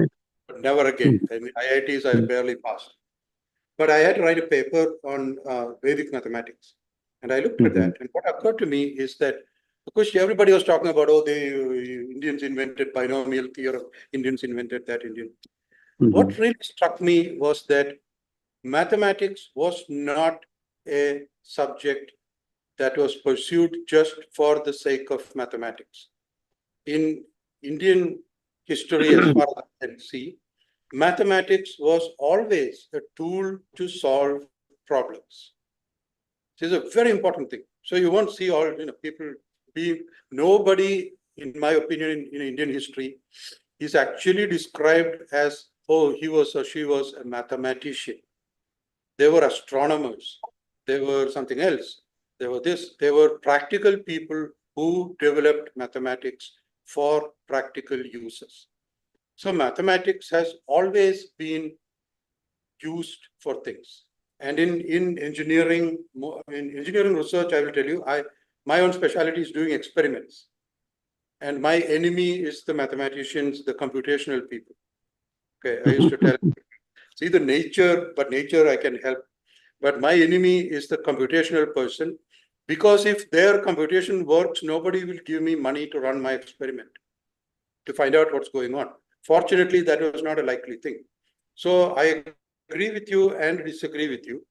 but never again. In IITs, I barely passed. But I had to write a paper on Vedic mathematics. And I looked at that, and what occurred to me is that, of course, everybody was talking about, oh, the Indians invented binomial theorem, Indians invented that, Indian. What really struck me was that mathematics was not a subject that was pursued just for the sake of mathematics. In Indian history, as far as I can see, mathematics was always a tool to solve problems. This is a very important thing. So you won't see all people nobody, in my opinion, in Indian history, is actually described as, oh, he was or she was a mathematician. They were astronomers. They were something else. They were this. They were practical people who developed mathematics for practical uses. So mathematics has always been used for things. And in engineering research, I will tell you, my own specialty is doing experiments. And my enemy is the mathematicians, the computational people. Okay, I used to tell, see the nature, but nature I can help. But my enemy is the computational person, because if their computation works, nobody will give me money to run my experiment, to find out what's going on. Fortunately, that was not a likely thing. So I agree with you and disagree with you.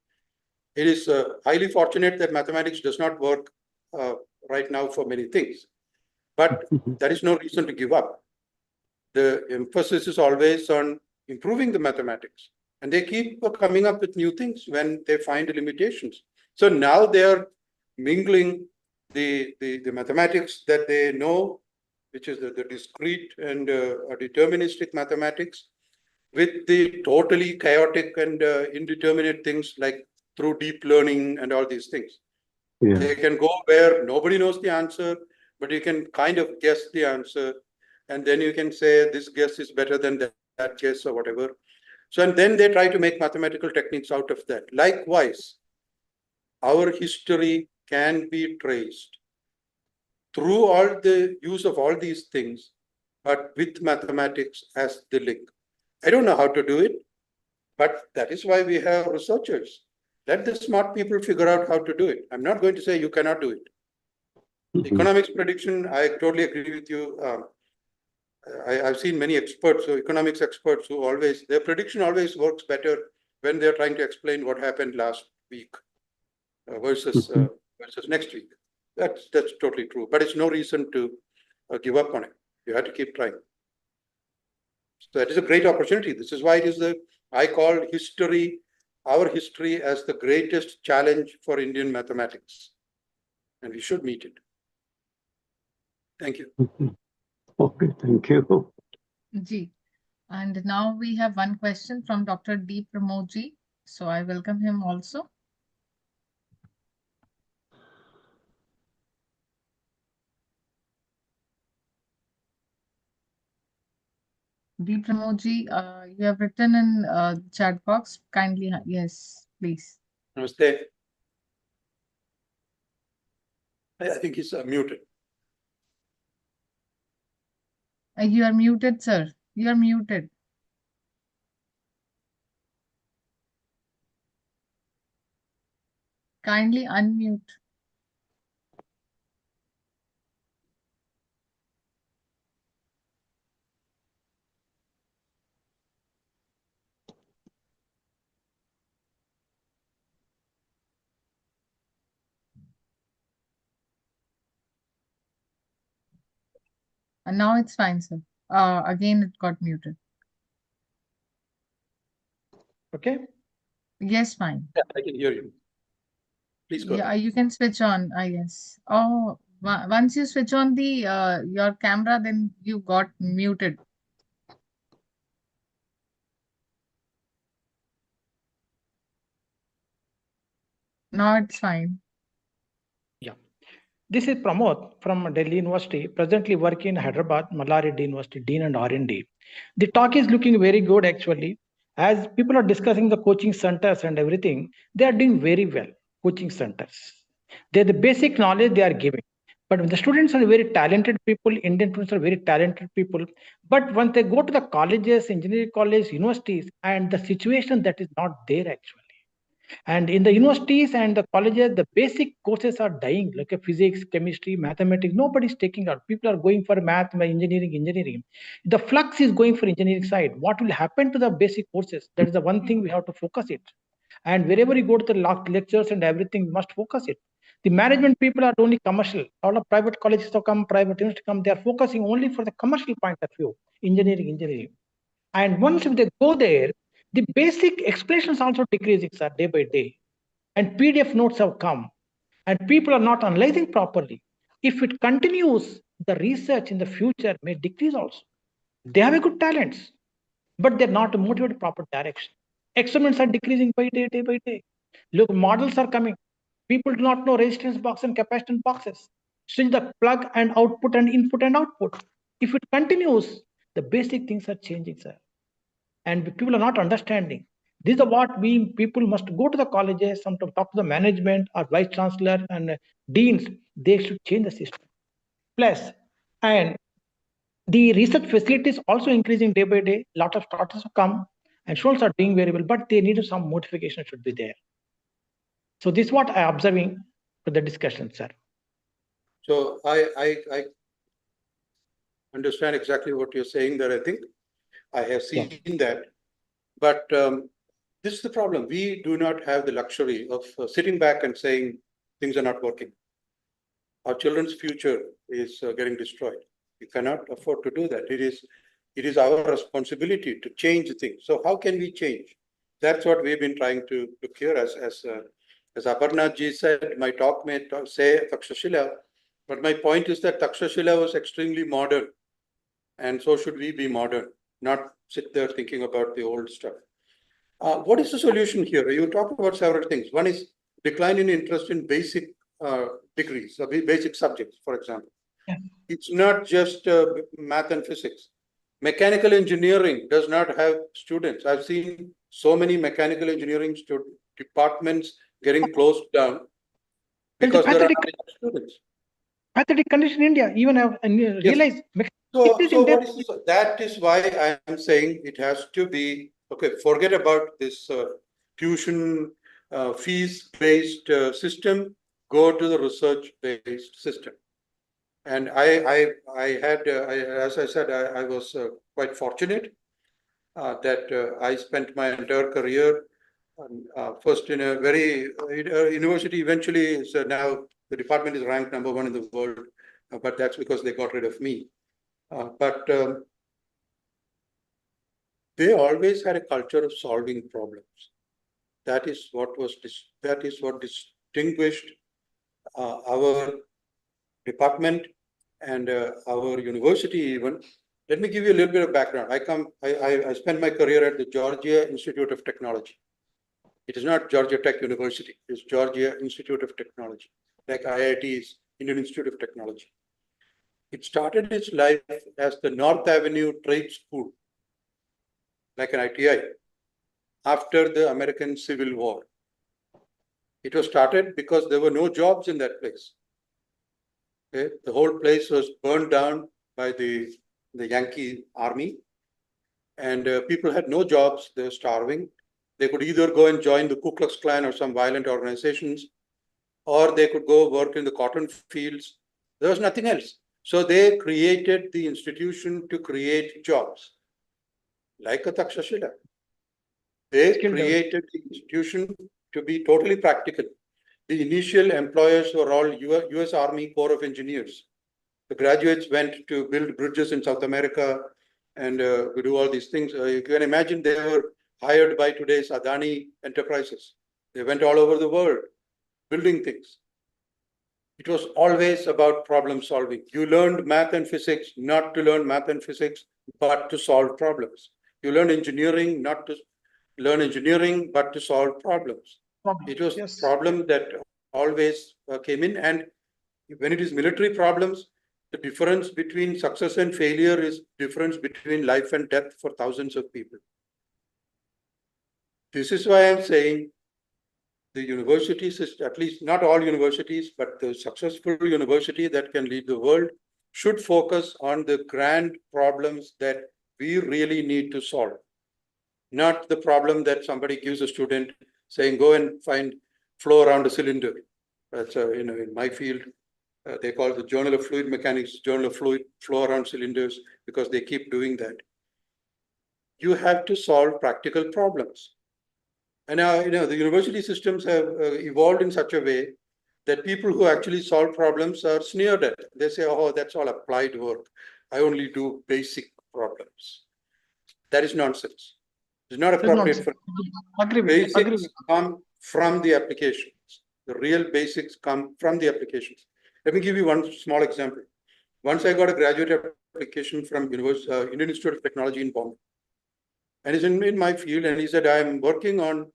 It is highly fortunate that mathematics does not work right now for many things. But there is no reason to give up. The emphasis is always on improving the mathematics. And they keep coming up with new things when they find limitations. So now they are mingling the mathematics that they know, which is the discrete and deterministic mathematics, with the totally chaotic and indeterminate things like through deep learning and all these things. Yeah. They can go where nobody knows the answer, but you can kind of guess the answer. And then you can say this guess is better than that guess or whatever. So, and then they try to make mathematical techniques out of that. Likewise, our history can be traced through all the use of all these things, but with mathematics as the link. I don't know how to do it, but that is why we have researchers. Let the smart people figure out how to do it. I'm not going to say you cannot do it. Economics prediction, I totally agree with you. I've seen many experts, so economics experts who their prediction always works better when they're trying to explain what happened last week versus next week. That's totally true, but it's no reason to give up on it. You have to keep trying. So that is a great opportunity. This is why it is I call history, our history, as the greatest challenge for Indian mathematics. And we should meet it. Thank you. Okay, thank you. Ji. And now we have one question from Dr. D. Pramod ji. So I welcome him also. D. Pramod ji, you have written in chat box. Kindly, yes, please. Namaste. I think he's muted. You are muted, sir. You are muted. Kindly unmute. And now it's fine, sir. Again, it got muted. Okay. Yes, fine. Yeah, I can hear you. Please go Yeah, ahead. you can switch on, I guess. Oh, once you switch on the your camera, then you got muted. Now it's fine. Yeah. This is Pramod from Delhi University, presently working in Hyderabad, Malari University, Dean and R&D. The talk is looking very good actually. As people are discussing the coaching centers and everything, they are doing very well, coaching centers. They're the basic knowledge they are giving. But when the students are very talented people, Indian students are very talented people. But when they go to the colleges, engineering colleges, universities, and the situation that is not there actually. And in the universities and the colleges, the basic courses are dying, like a physics, chemistry, mathematics. Nobody's taking out. People are going for math, engineering. The flux is going for engineering side. What will happen to the basic courses? That is the one thing we have to focus it. And wherever you go to the lectures and everything, we must focus it. The management people are only commercial. All of private colleges to come, private universities come. They are focusing only for the commercial point of view, engineering. And once if they go there, the basic explanations also decreasing, sir, day by day. And PDF notes have come, and people are not analyzing properly. If it continues, the research in the future may decrease also. They have a good talents, but they're not motivated proper direction. Experiments are decreasing by day by day. Look, models are coming. People do not know resistance box and capacitance boxes. Switch the plug and output and input and output. If it continues, the basic things are changing, sir, and people are not understanding. These are what we people must go to the colleges, some to talk to the management or vice chancellor and deans. They should change the system. Plus, and the research facilities also increasing day by day. Lot of startups have come, and students are doing very well, but they need some modification should be there. So this is what I am observing for the discussion, sir. So I understand exactly what you're saying there. I think I have seen that, but this is the problem. We do not have the luxury of sitting back and saying things are not working. Our children's future is getting destroyed. We cannot afford to do that. It is our responsibility to change things. So how can we change? That's what we've been trying to look here. As Aparna ji said, my talk may say Takshasila, but my point is that Takshasila was extremely modern, and so should we be modern, not sit there thinking about the old stuff. What is the solution here? You talk about several things. One is decline in interest in basic degrees, basic subjects, for example. Yeah. It's not just math and physics. Mechanical engineering does not have students. I've seen so many mechanical engineering departments getting closed down because there are not enough students. Pathetic condition in India. Even I realized. So that is why I am saying it has to be, okay, forget about this tuition fees-based system, go to the research-based system. And I had, as I said, I was quite fortunate that I spent my entire career first in a very university. Eventually, is now the department is ranked #1 in the world, but that's because they got rid of me. But they always had a culture of solving problems. That is what distinguished our department and our university even. Let me give you a little bit of background. I spent my career at the Georgia Institute of Technology. It is not Georgia Tech University. It's Georgia Institute of Technology, like IIT's Indian Institute of Technology. It started its life as the North Avenue Trade School, like an ITI, after the American Civil War. It was started because there were no jobs in that place. Okay? The whole place was burned down by the the Yankee army, and people had no jobs, they were starving. They could either go and join the Ku Klux Klan or some violent organizations, or they could go work in the cotton fields. There was nothing else. So they created the institution to create jobs, like a Takshasila. They created the institution to be totally practical. The initial employers were all US Army Corps of Engineers. The graduates went to build bridges in South America and do all these things. You can imagine they were hired by today's Adani enterprises. They went all over the world building things. It was always about problem solving. You learned math and physics, not to learn math and physics, but to solve problems. You learned engineering, not to learn engineering, but to solve problems. It was a problem that always came in. And when it is military problems, the difference between success and failure is difference between life and death for thousands of people. This is why I'm saying the universities, at least not all universities, but the successful university that can lead the world, should focus on the grand problems that we really need to solve. Not the problem that somebody gives a student saying, go and find flow around a cylinder. That's in my field, they call the Journal of Fluid Mechanics, Journal of Fluid Flow Around Cylinders, because they keep doing that. You have to solve practical problems. And now, the university systems have evolved in such a way that people who actually solve problems are sneered at. They say, oh, that's all applied work. I only do basic problems. That is nonsense. It's not appropriate for basics come from the applications. The real basics come from the applications. Let me give you one small example. Once I got a graduate application from Indian Institute of Technology in Bombay. And he's in my field, and he said, I'm working on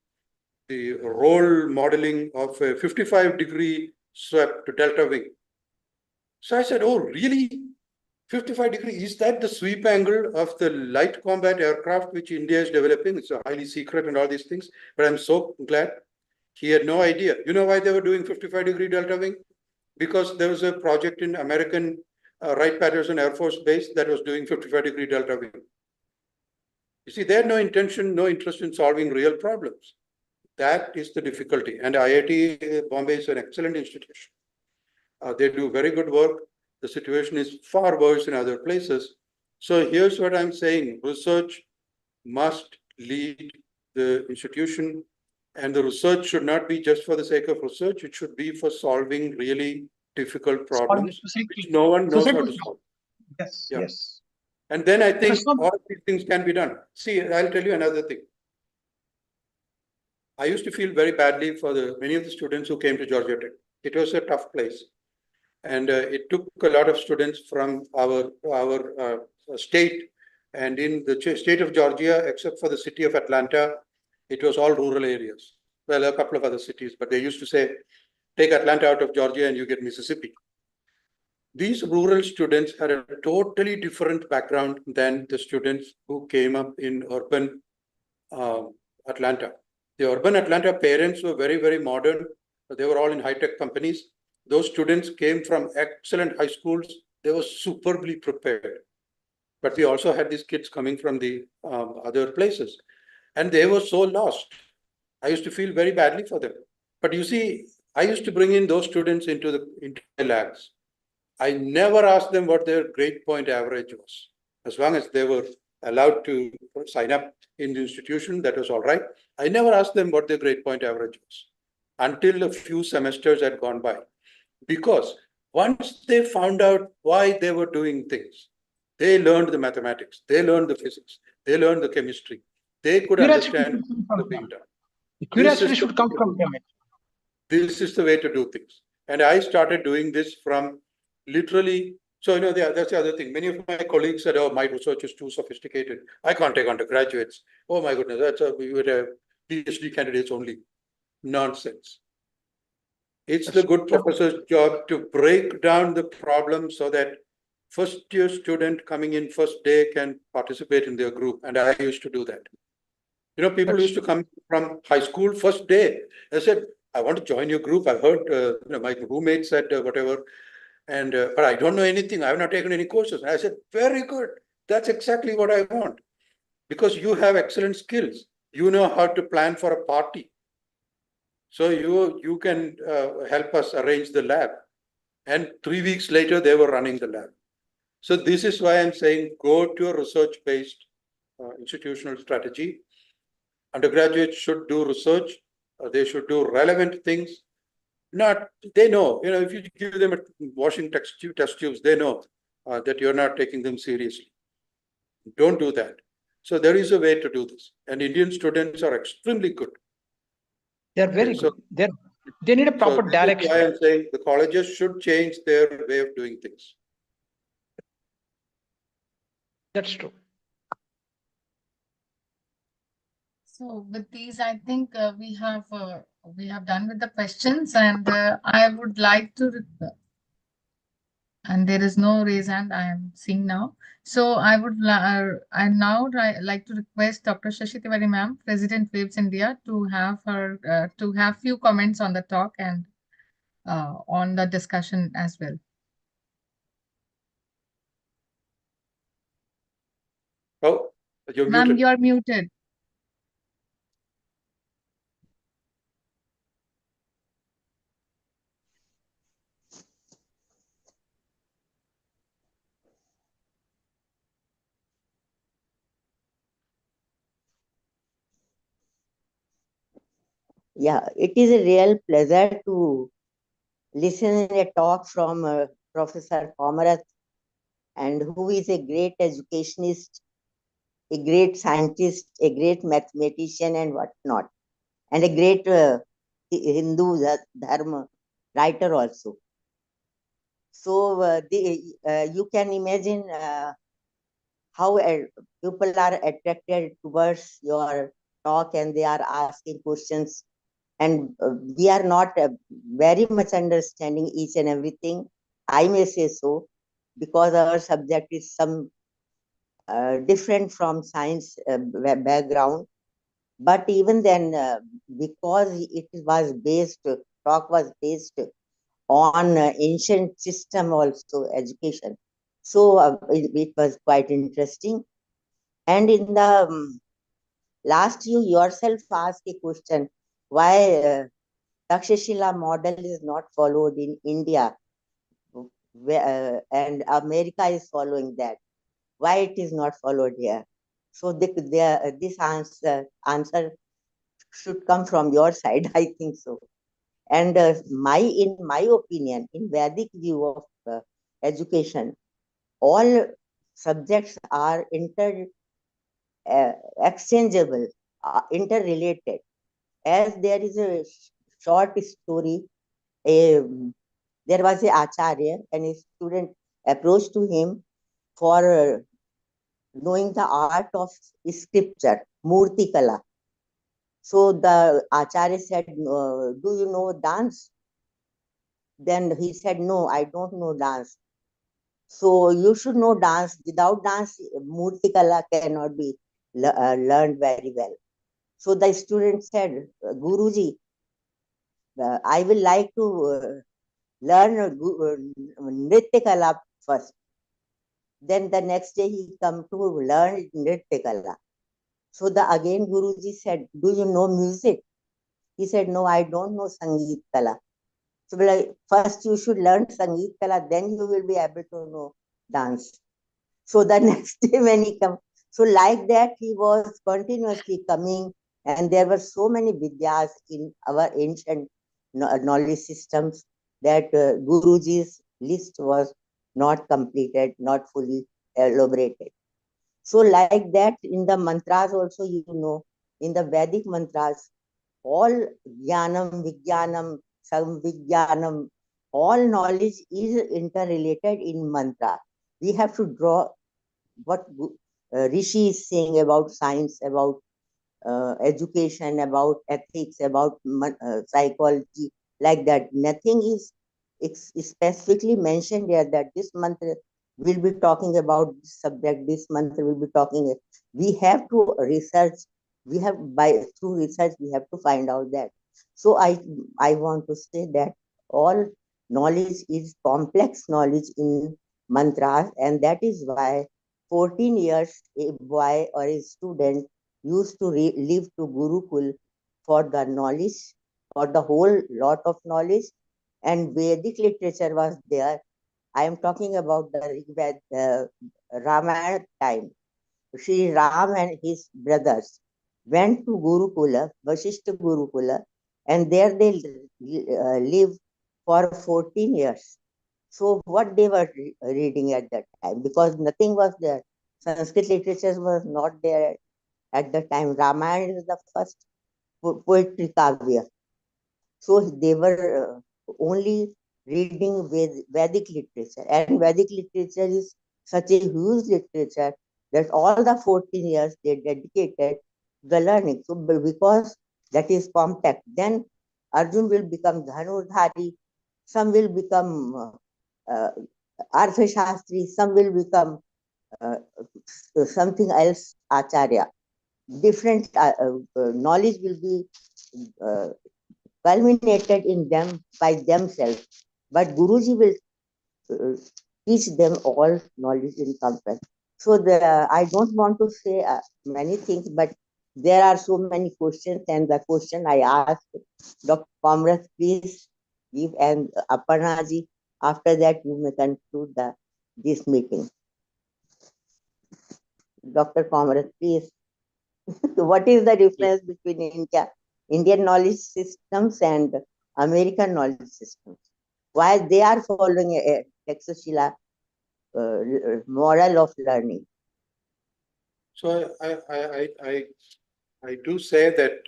the roll modeling of a 55-degree swept delta wing. So I said, oh, really? 55-degree, is that the sweep angle of the light combat aircraft which India is developing? It's a highly secret and all these things, but I'm so glad. He had no idea. You know why they were doing 55-degree delta wing? Because there was a project in American Wright-Patterson Air Force Base that was doing 55-degree delta wing. You see, they had no intention, no interest in solving real problems. That is the difficulty. And IIT Bombay is an excellent institution. They do very good work. The situation is far worse in other places. So here's what I'm saying. Research must lead the institution, and the research should not be just for the sake of research. It should be for solving really difficult problems which no one knows how to solve. Yes, Yeah. yes. And then I think all of these things can be done. See, I'll tell you another thing. I used to feel very badly for many of the students who came to Georgia Tech. It was a tough place. And it took a lot of students from our state. And in the state of Georgia, except for the city of Atlanta, it was all rural areas. Well, a couple of other cities, but they used to say, take Atlanta out of Georgia and you get Mississippi. These rural students had a totally different background than the students who came up in urban Atlanta. The urban Atlanta parents were very, very modern. They were all in high-tech companies. Those students came from excellent high schools. They were superbly prepared. But we also had these kids coming from the other places. And they were so lost. I used to feel very badly for them. But you see, I used to bring in those students into the labs. I never asked them what their grade point average was. As long as they were allowed to sign up in the institution, that was all right. I never asked them what their grade point average was until a few semesters had gone by. Because once they found out why they were doing things, they learned the mathematics, they learned the physics, they learned the chemistry. They could understand what being done. Curiosity should come from them. This is the way to do things. And I started doing this from literally, so that's the other thing. Many of my colleagues said, oh, my research is too sophisticated. I can't take undergraduates. Oh my goodness, we would have PhD candidates only. Nonsense. It's the good professor's job to break down the problem so that first year student coming in first day can participate in their group. And I used to do that. People used to come from high school first day. I said, I want to join your group. I heard my roommate said whatever, and but I don't know anything. I have not taken any courses. And I said, very good. That's exactly what I want. Because you have excellent skills. You know how to plan for a party. So you can help us arrange the lab. And 3 weeks later, they were running the lab. So this is why I'm saying go to a research-based institutional strategy. Undergraduates should do research. They should do relevant things. They know, if you give them a washing test tubes, they know that you're not taking them seriously. Don't do that. So there is a way to do this. And Indian students are extremely good. They're very good. They need a proper direction. That's why I'm saying the colleges should change their way of doing things. That's true. So with these, I think we have done with the questions, and I would like to. And there is no raise hand I am seeing now. So I would like to request Dr. Shashi Tiwari ma'am, President Waves India, to have few comments on the talk and on the discussion as well. Oh, you're Ma'am, muted. you are muted. Yeah, it is a real pleasure to listen to a talk from Professor Komerath, and who is a great educationist, a great scientist, a great mathematician, and whatnot, and a great Hindu dharma writer also. So you can imagine how people are attracted towards your talk, and they are asking questions. And we are not very much understanding each and everything. I may say so, because our subject is some different from science background. But even then, because talk was based on ancient system also, education. So it was quite interesting. And in the last, you yourself asked a question, why Takshasila model is not followed in India, and America is following that. Why it is not followed here? So this answer should come from your side, I think so. And in my opinion, in Vedic view of education, all subjects are exchangeable, interrelated. As there is a short story, there was a acharya, and a student approached to him for knowing the art of sculpture, murti kala. So the acharya said, do you know dance? Then he said, no, I don't know dance. So you should know dance. Without dance, murti kala cannot be learned very well. So the student said, Guruji, I will like to learn Nritya Kala first. Then the next day he come to learn Nritya Kala. So again Guruji said, do you know music? He said, no, I don't know Sangeet Kala. So like, first you should learn Sangeet Kala, then you will be able to know dance. So the next day when he come, so like that he was continuously coming, and there were so many vidyas in our ancient knowledge systems that Guruji's list was not completed, not fully elaborated. So like that in the mantras also, in the Vedic mantras, all jnanam, vijnanam, samvijnanam, all knowledge is interrelated in mantra. We have to draw what Rishi is saying about science, about education, about ethics, about psychology, like that. Nothing is specifically mentioned here that this month we'll be talking about this subject, this month we'll be talking. We have to research. Through research, we have to find out that. So I want to say that all knowledge is complex knowledge in mantras, and that is why 14 years, a boy or a student used to live to Gurukul for the knowledge, for the whole lot of knowledge, and Vedic literature was there. I am talking about the Ramayana time. Sri Ram and his brothers went to Gurukula, Vasishtha Gurukula, and there they lived for 14 years. So what they were reading at that time, because nothing was there. Sanskrit literature was not there at the time. Ramayana is the first poetry kavya. So they were only reading Vedic literature, and Vedic literature is such a huge literature that all the 14 years they dedicated to the learning. So because that is compact, then Arjun will become Dhanurdhari, some will become Arthashastri, some will become uh, something else, Acharya. Different knowledge will be uh, culminated in them by themselves. But Guruji will teach them all knowledge in compass. So I don't want to say many things, but there are so many questions, and the question I asked Dr. Komerath, please give, and Aparnaji, after that you may conclude this meeting. Dr. Komerath, please. What is the difference between Indian knowledge systems and American knowledge systems? Why they are following a Takshasila model of learning? So I do say that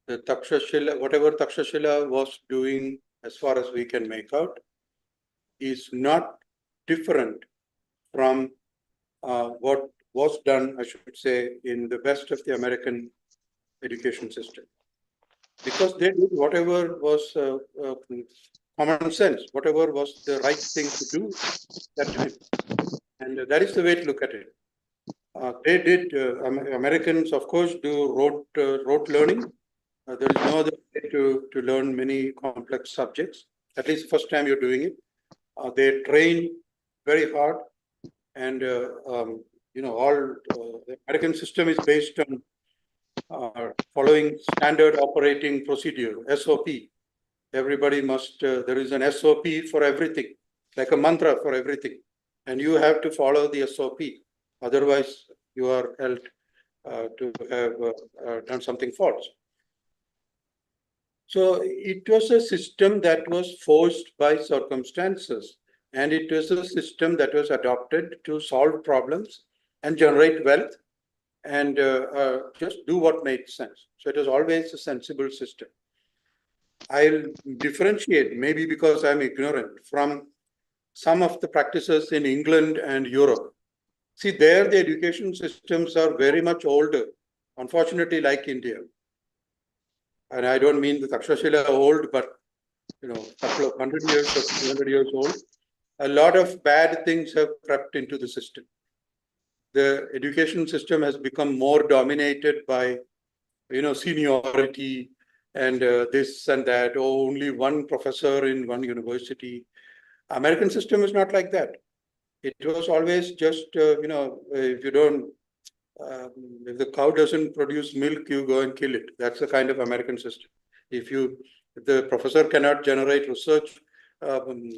the Takshasila, whatever Takshasila was doing, as far as we can make out, is not different from what was done, I should say, in the best of the American education system. Because they did whatever was common sense, whatever was the right thing to do at that time. And that is the way to look at it. They did, Americans, of course, do rote learning. There is no other way to learn many complex subjects, at least the first time you're doing it. They train very hard, and all the American system is based on following standard operating procedure, SOP. Everybody must, there is an SOP for everything, like a mantra for everything. And you have to follow the SOP. Otherwise, you are held to have done something false. So it was a system that was forced by circumstances, and it was a system that was adopted to solve problems and generate wealth and just do what made sense. So it was always a sensible system. I'll differentiate, maybe because I'm ignorant, from some of the practices in England and Europe. See, there the education systems are very much older, unfortunately, like India. And I don't mean the Takshasila old, but a couple of 100 years or 200 years old. A lot of bad things have crept into the system. The education system has become more dominated by, seniority and this and that. Oh, only one professor in one university. American system is not like that. It was always just, if you don't, if the cow doesn't produce milk, you go and kill it. That's the kind of American system. If the professor cannot generate research,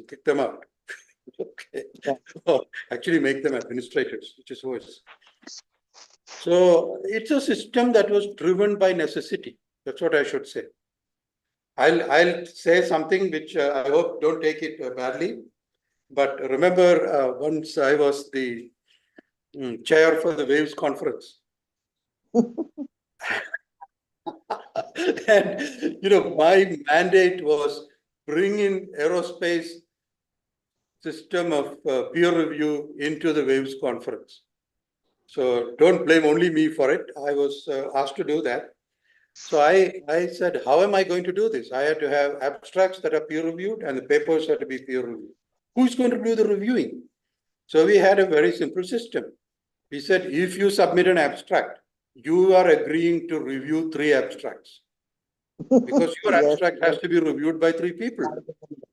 kick them out. Okay. Or actually make them administrators, which is worse. So it's a system that was driven by necessity. That's what I should say. I'll say something which I hope don't take it badly. But remember, once I was the chair for the Waves conference. And, my mandate was bring in aerospace system of peer review into the Waves conference. So don't blame only me for it. I was asked to do that. So I said, how am I going to do this? I had to have abstracts that are peer reviewed and the papers had to be peer reviewed. Who's going to do the reviewing? So we had a very simple system. We said, if you submit an abstract, you are agreeing to review 3 abstracts. Because your abstract has to be reviewed by 3 people.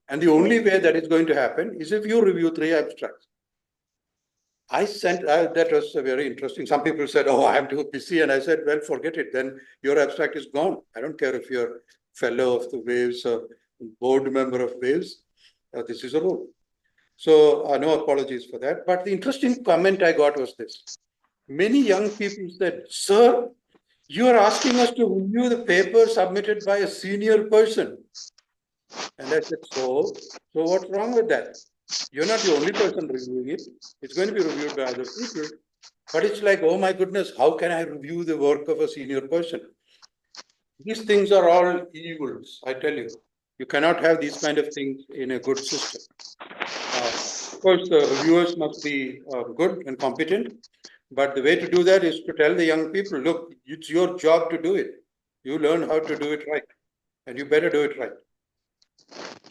And the only way that is going to happen is if you review 3 abstracts. that was very interesting. Some people said, oh, I'm too busy. And I said, well, forget it. Then your abstract is gone. I don't care if you're fellow of the Waves or board member of Waves. This is a rule. So no apologies for that. But the interesting comment I got was this. Many young people said, sir, you are asking us to review the paper submitted by a senior person. And I said, so what's wrong with that? You're not the only person reviewing it. It's going to be reviewed by other people. But it's like, oh my goodness, how can I review the work of a senior person? These things are all evils, I tell you. You cannot have these kind of things in a good system. Of course, the reviewers must be good and competent. But the way to do that is to tell the young people, look, it's your job to do it. You learn how to do it right. And you better do it right.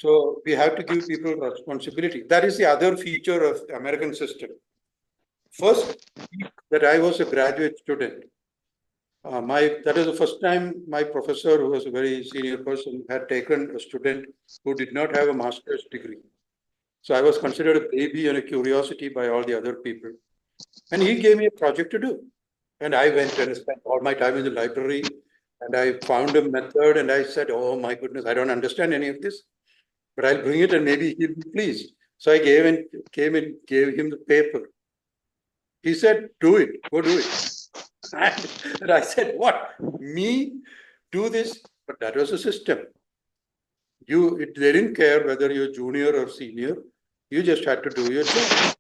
So we have to give people responsibility. That is the other feature of the American system. First week that I was a graduate student, that is the first time my professor, who was a very senior person, had taken a student who did not have a master's degree. So I was considered a baby and a curiosity by all the other people. And he gave me a project to do. And I went and spent all my time in the library. And I found a method and I said, oh my goodness, I don't understand any of this, but I'll bring it and maybe he'll be pleased. So I gave him the paper. He said, do it, go do it. And I said, what? Me do this? But that was a system. They didn't care whether you're junior or senior. You just had to do your job.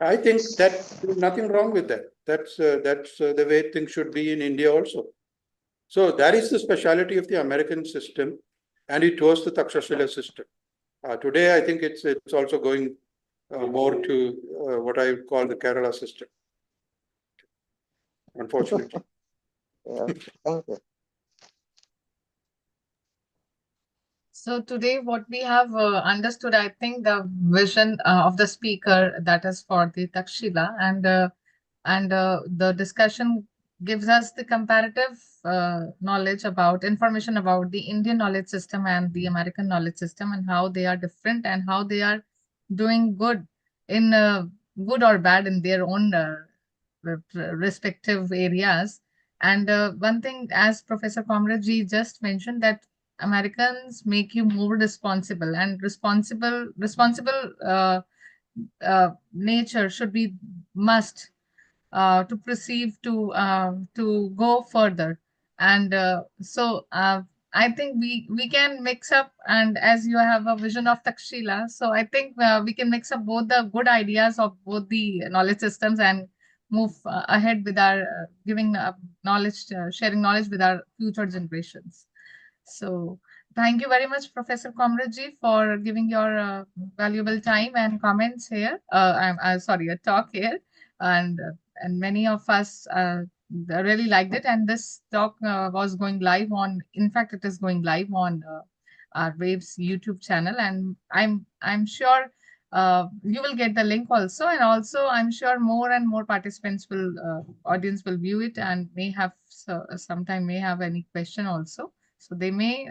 I think that there's nothing wrong with that. That's the way things should be in India also. So that is the speciality of the American system, and it was the Takshasila system. Today, I think it's also going more to what I call the Kerala system. Unfortunately. Thank you. So today, what we have understood, I think the vision of the speaker, that is for the Takshila, and the discussion gives us the comparative knowledge about information about the Indian knowledge system and the American knowledge system, and how they are different and how they are doing good in good or bad in their own respective areas. And one thing, as Professor Komerath ji just mentioned, that Americans make you more responsible, and responsible nature should be must to perceive to go further. And so I think we can mix up, and as you have a vision of Takshila, so I think we can mix up both the good ideas of both the knowledge systems and move ahead with our giving knowledge, sharing knowledge with our future generations. So thank you very much, Professor Komerath ji, for giving your valuable time and comments here. I'm sorry, a talk here, and many of us really liked it. And this talk was going live on. In fact, it is going live on our Waves YouTube channel, and I'm sure you will get the link also. And also, I'm sure more and more participants will audience will view it and may have sometime may have any question also. So they may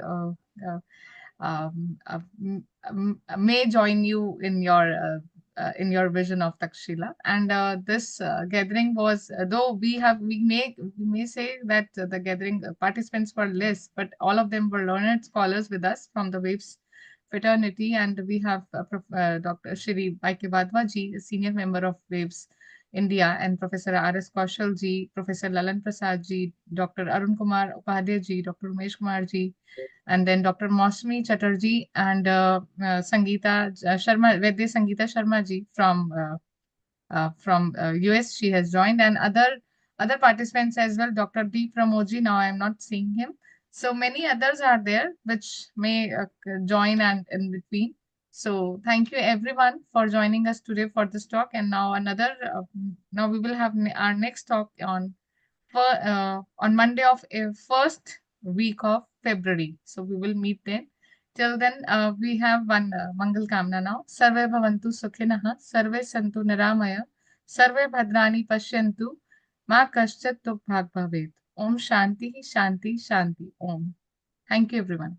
may join you in your vision of Takshila. And this gathering was, though we may say that the gathering participants were less, but all of them were learned scholars with us from the Waves fraternity, and we have Dr. Shri Y.K. Vadva ji, a senior member of Waves India, and Professor R.S. Kaushal ji, Professor Lalan Prasad ji, Dr. Arun Kumar Upadhyay ji, Dr. Umesh Kumar ji, and then Dr. Mausami Chatterjee and Sangeeta Sharma, Vedya Sangeeta Sharma ji from US. She has joined, and other participants as well. Dr. D. Pramoji, now I am not seeing him. So many others are there which may join and in between. So thank you everyone for joining us today for this talk. And now now we will have our next talk on Monday of first week of February. So we will meet then. Till then, we have one Mangal Kamna now. Sarve bhavantu sukhinah, sarve santu niramaya, sarve bhadrani pashyantu, ma kaschat bhag bhavet. Om Shanti, Shanti, Shanti. Om. Thank you, everyone.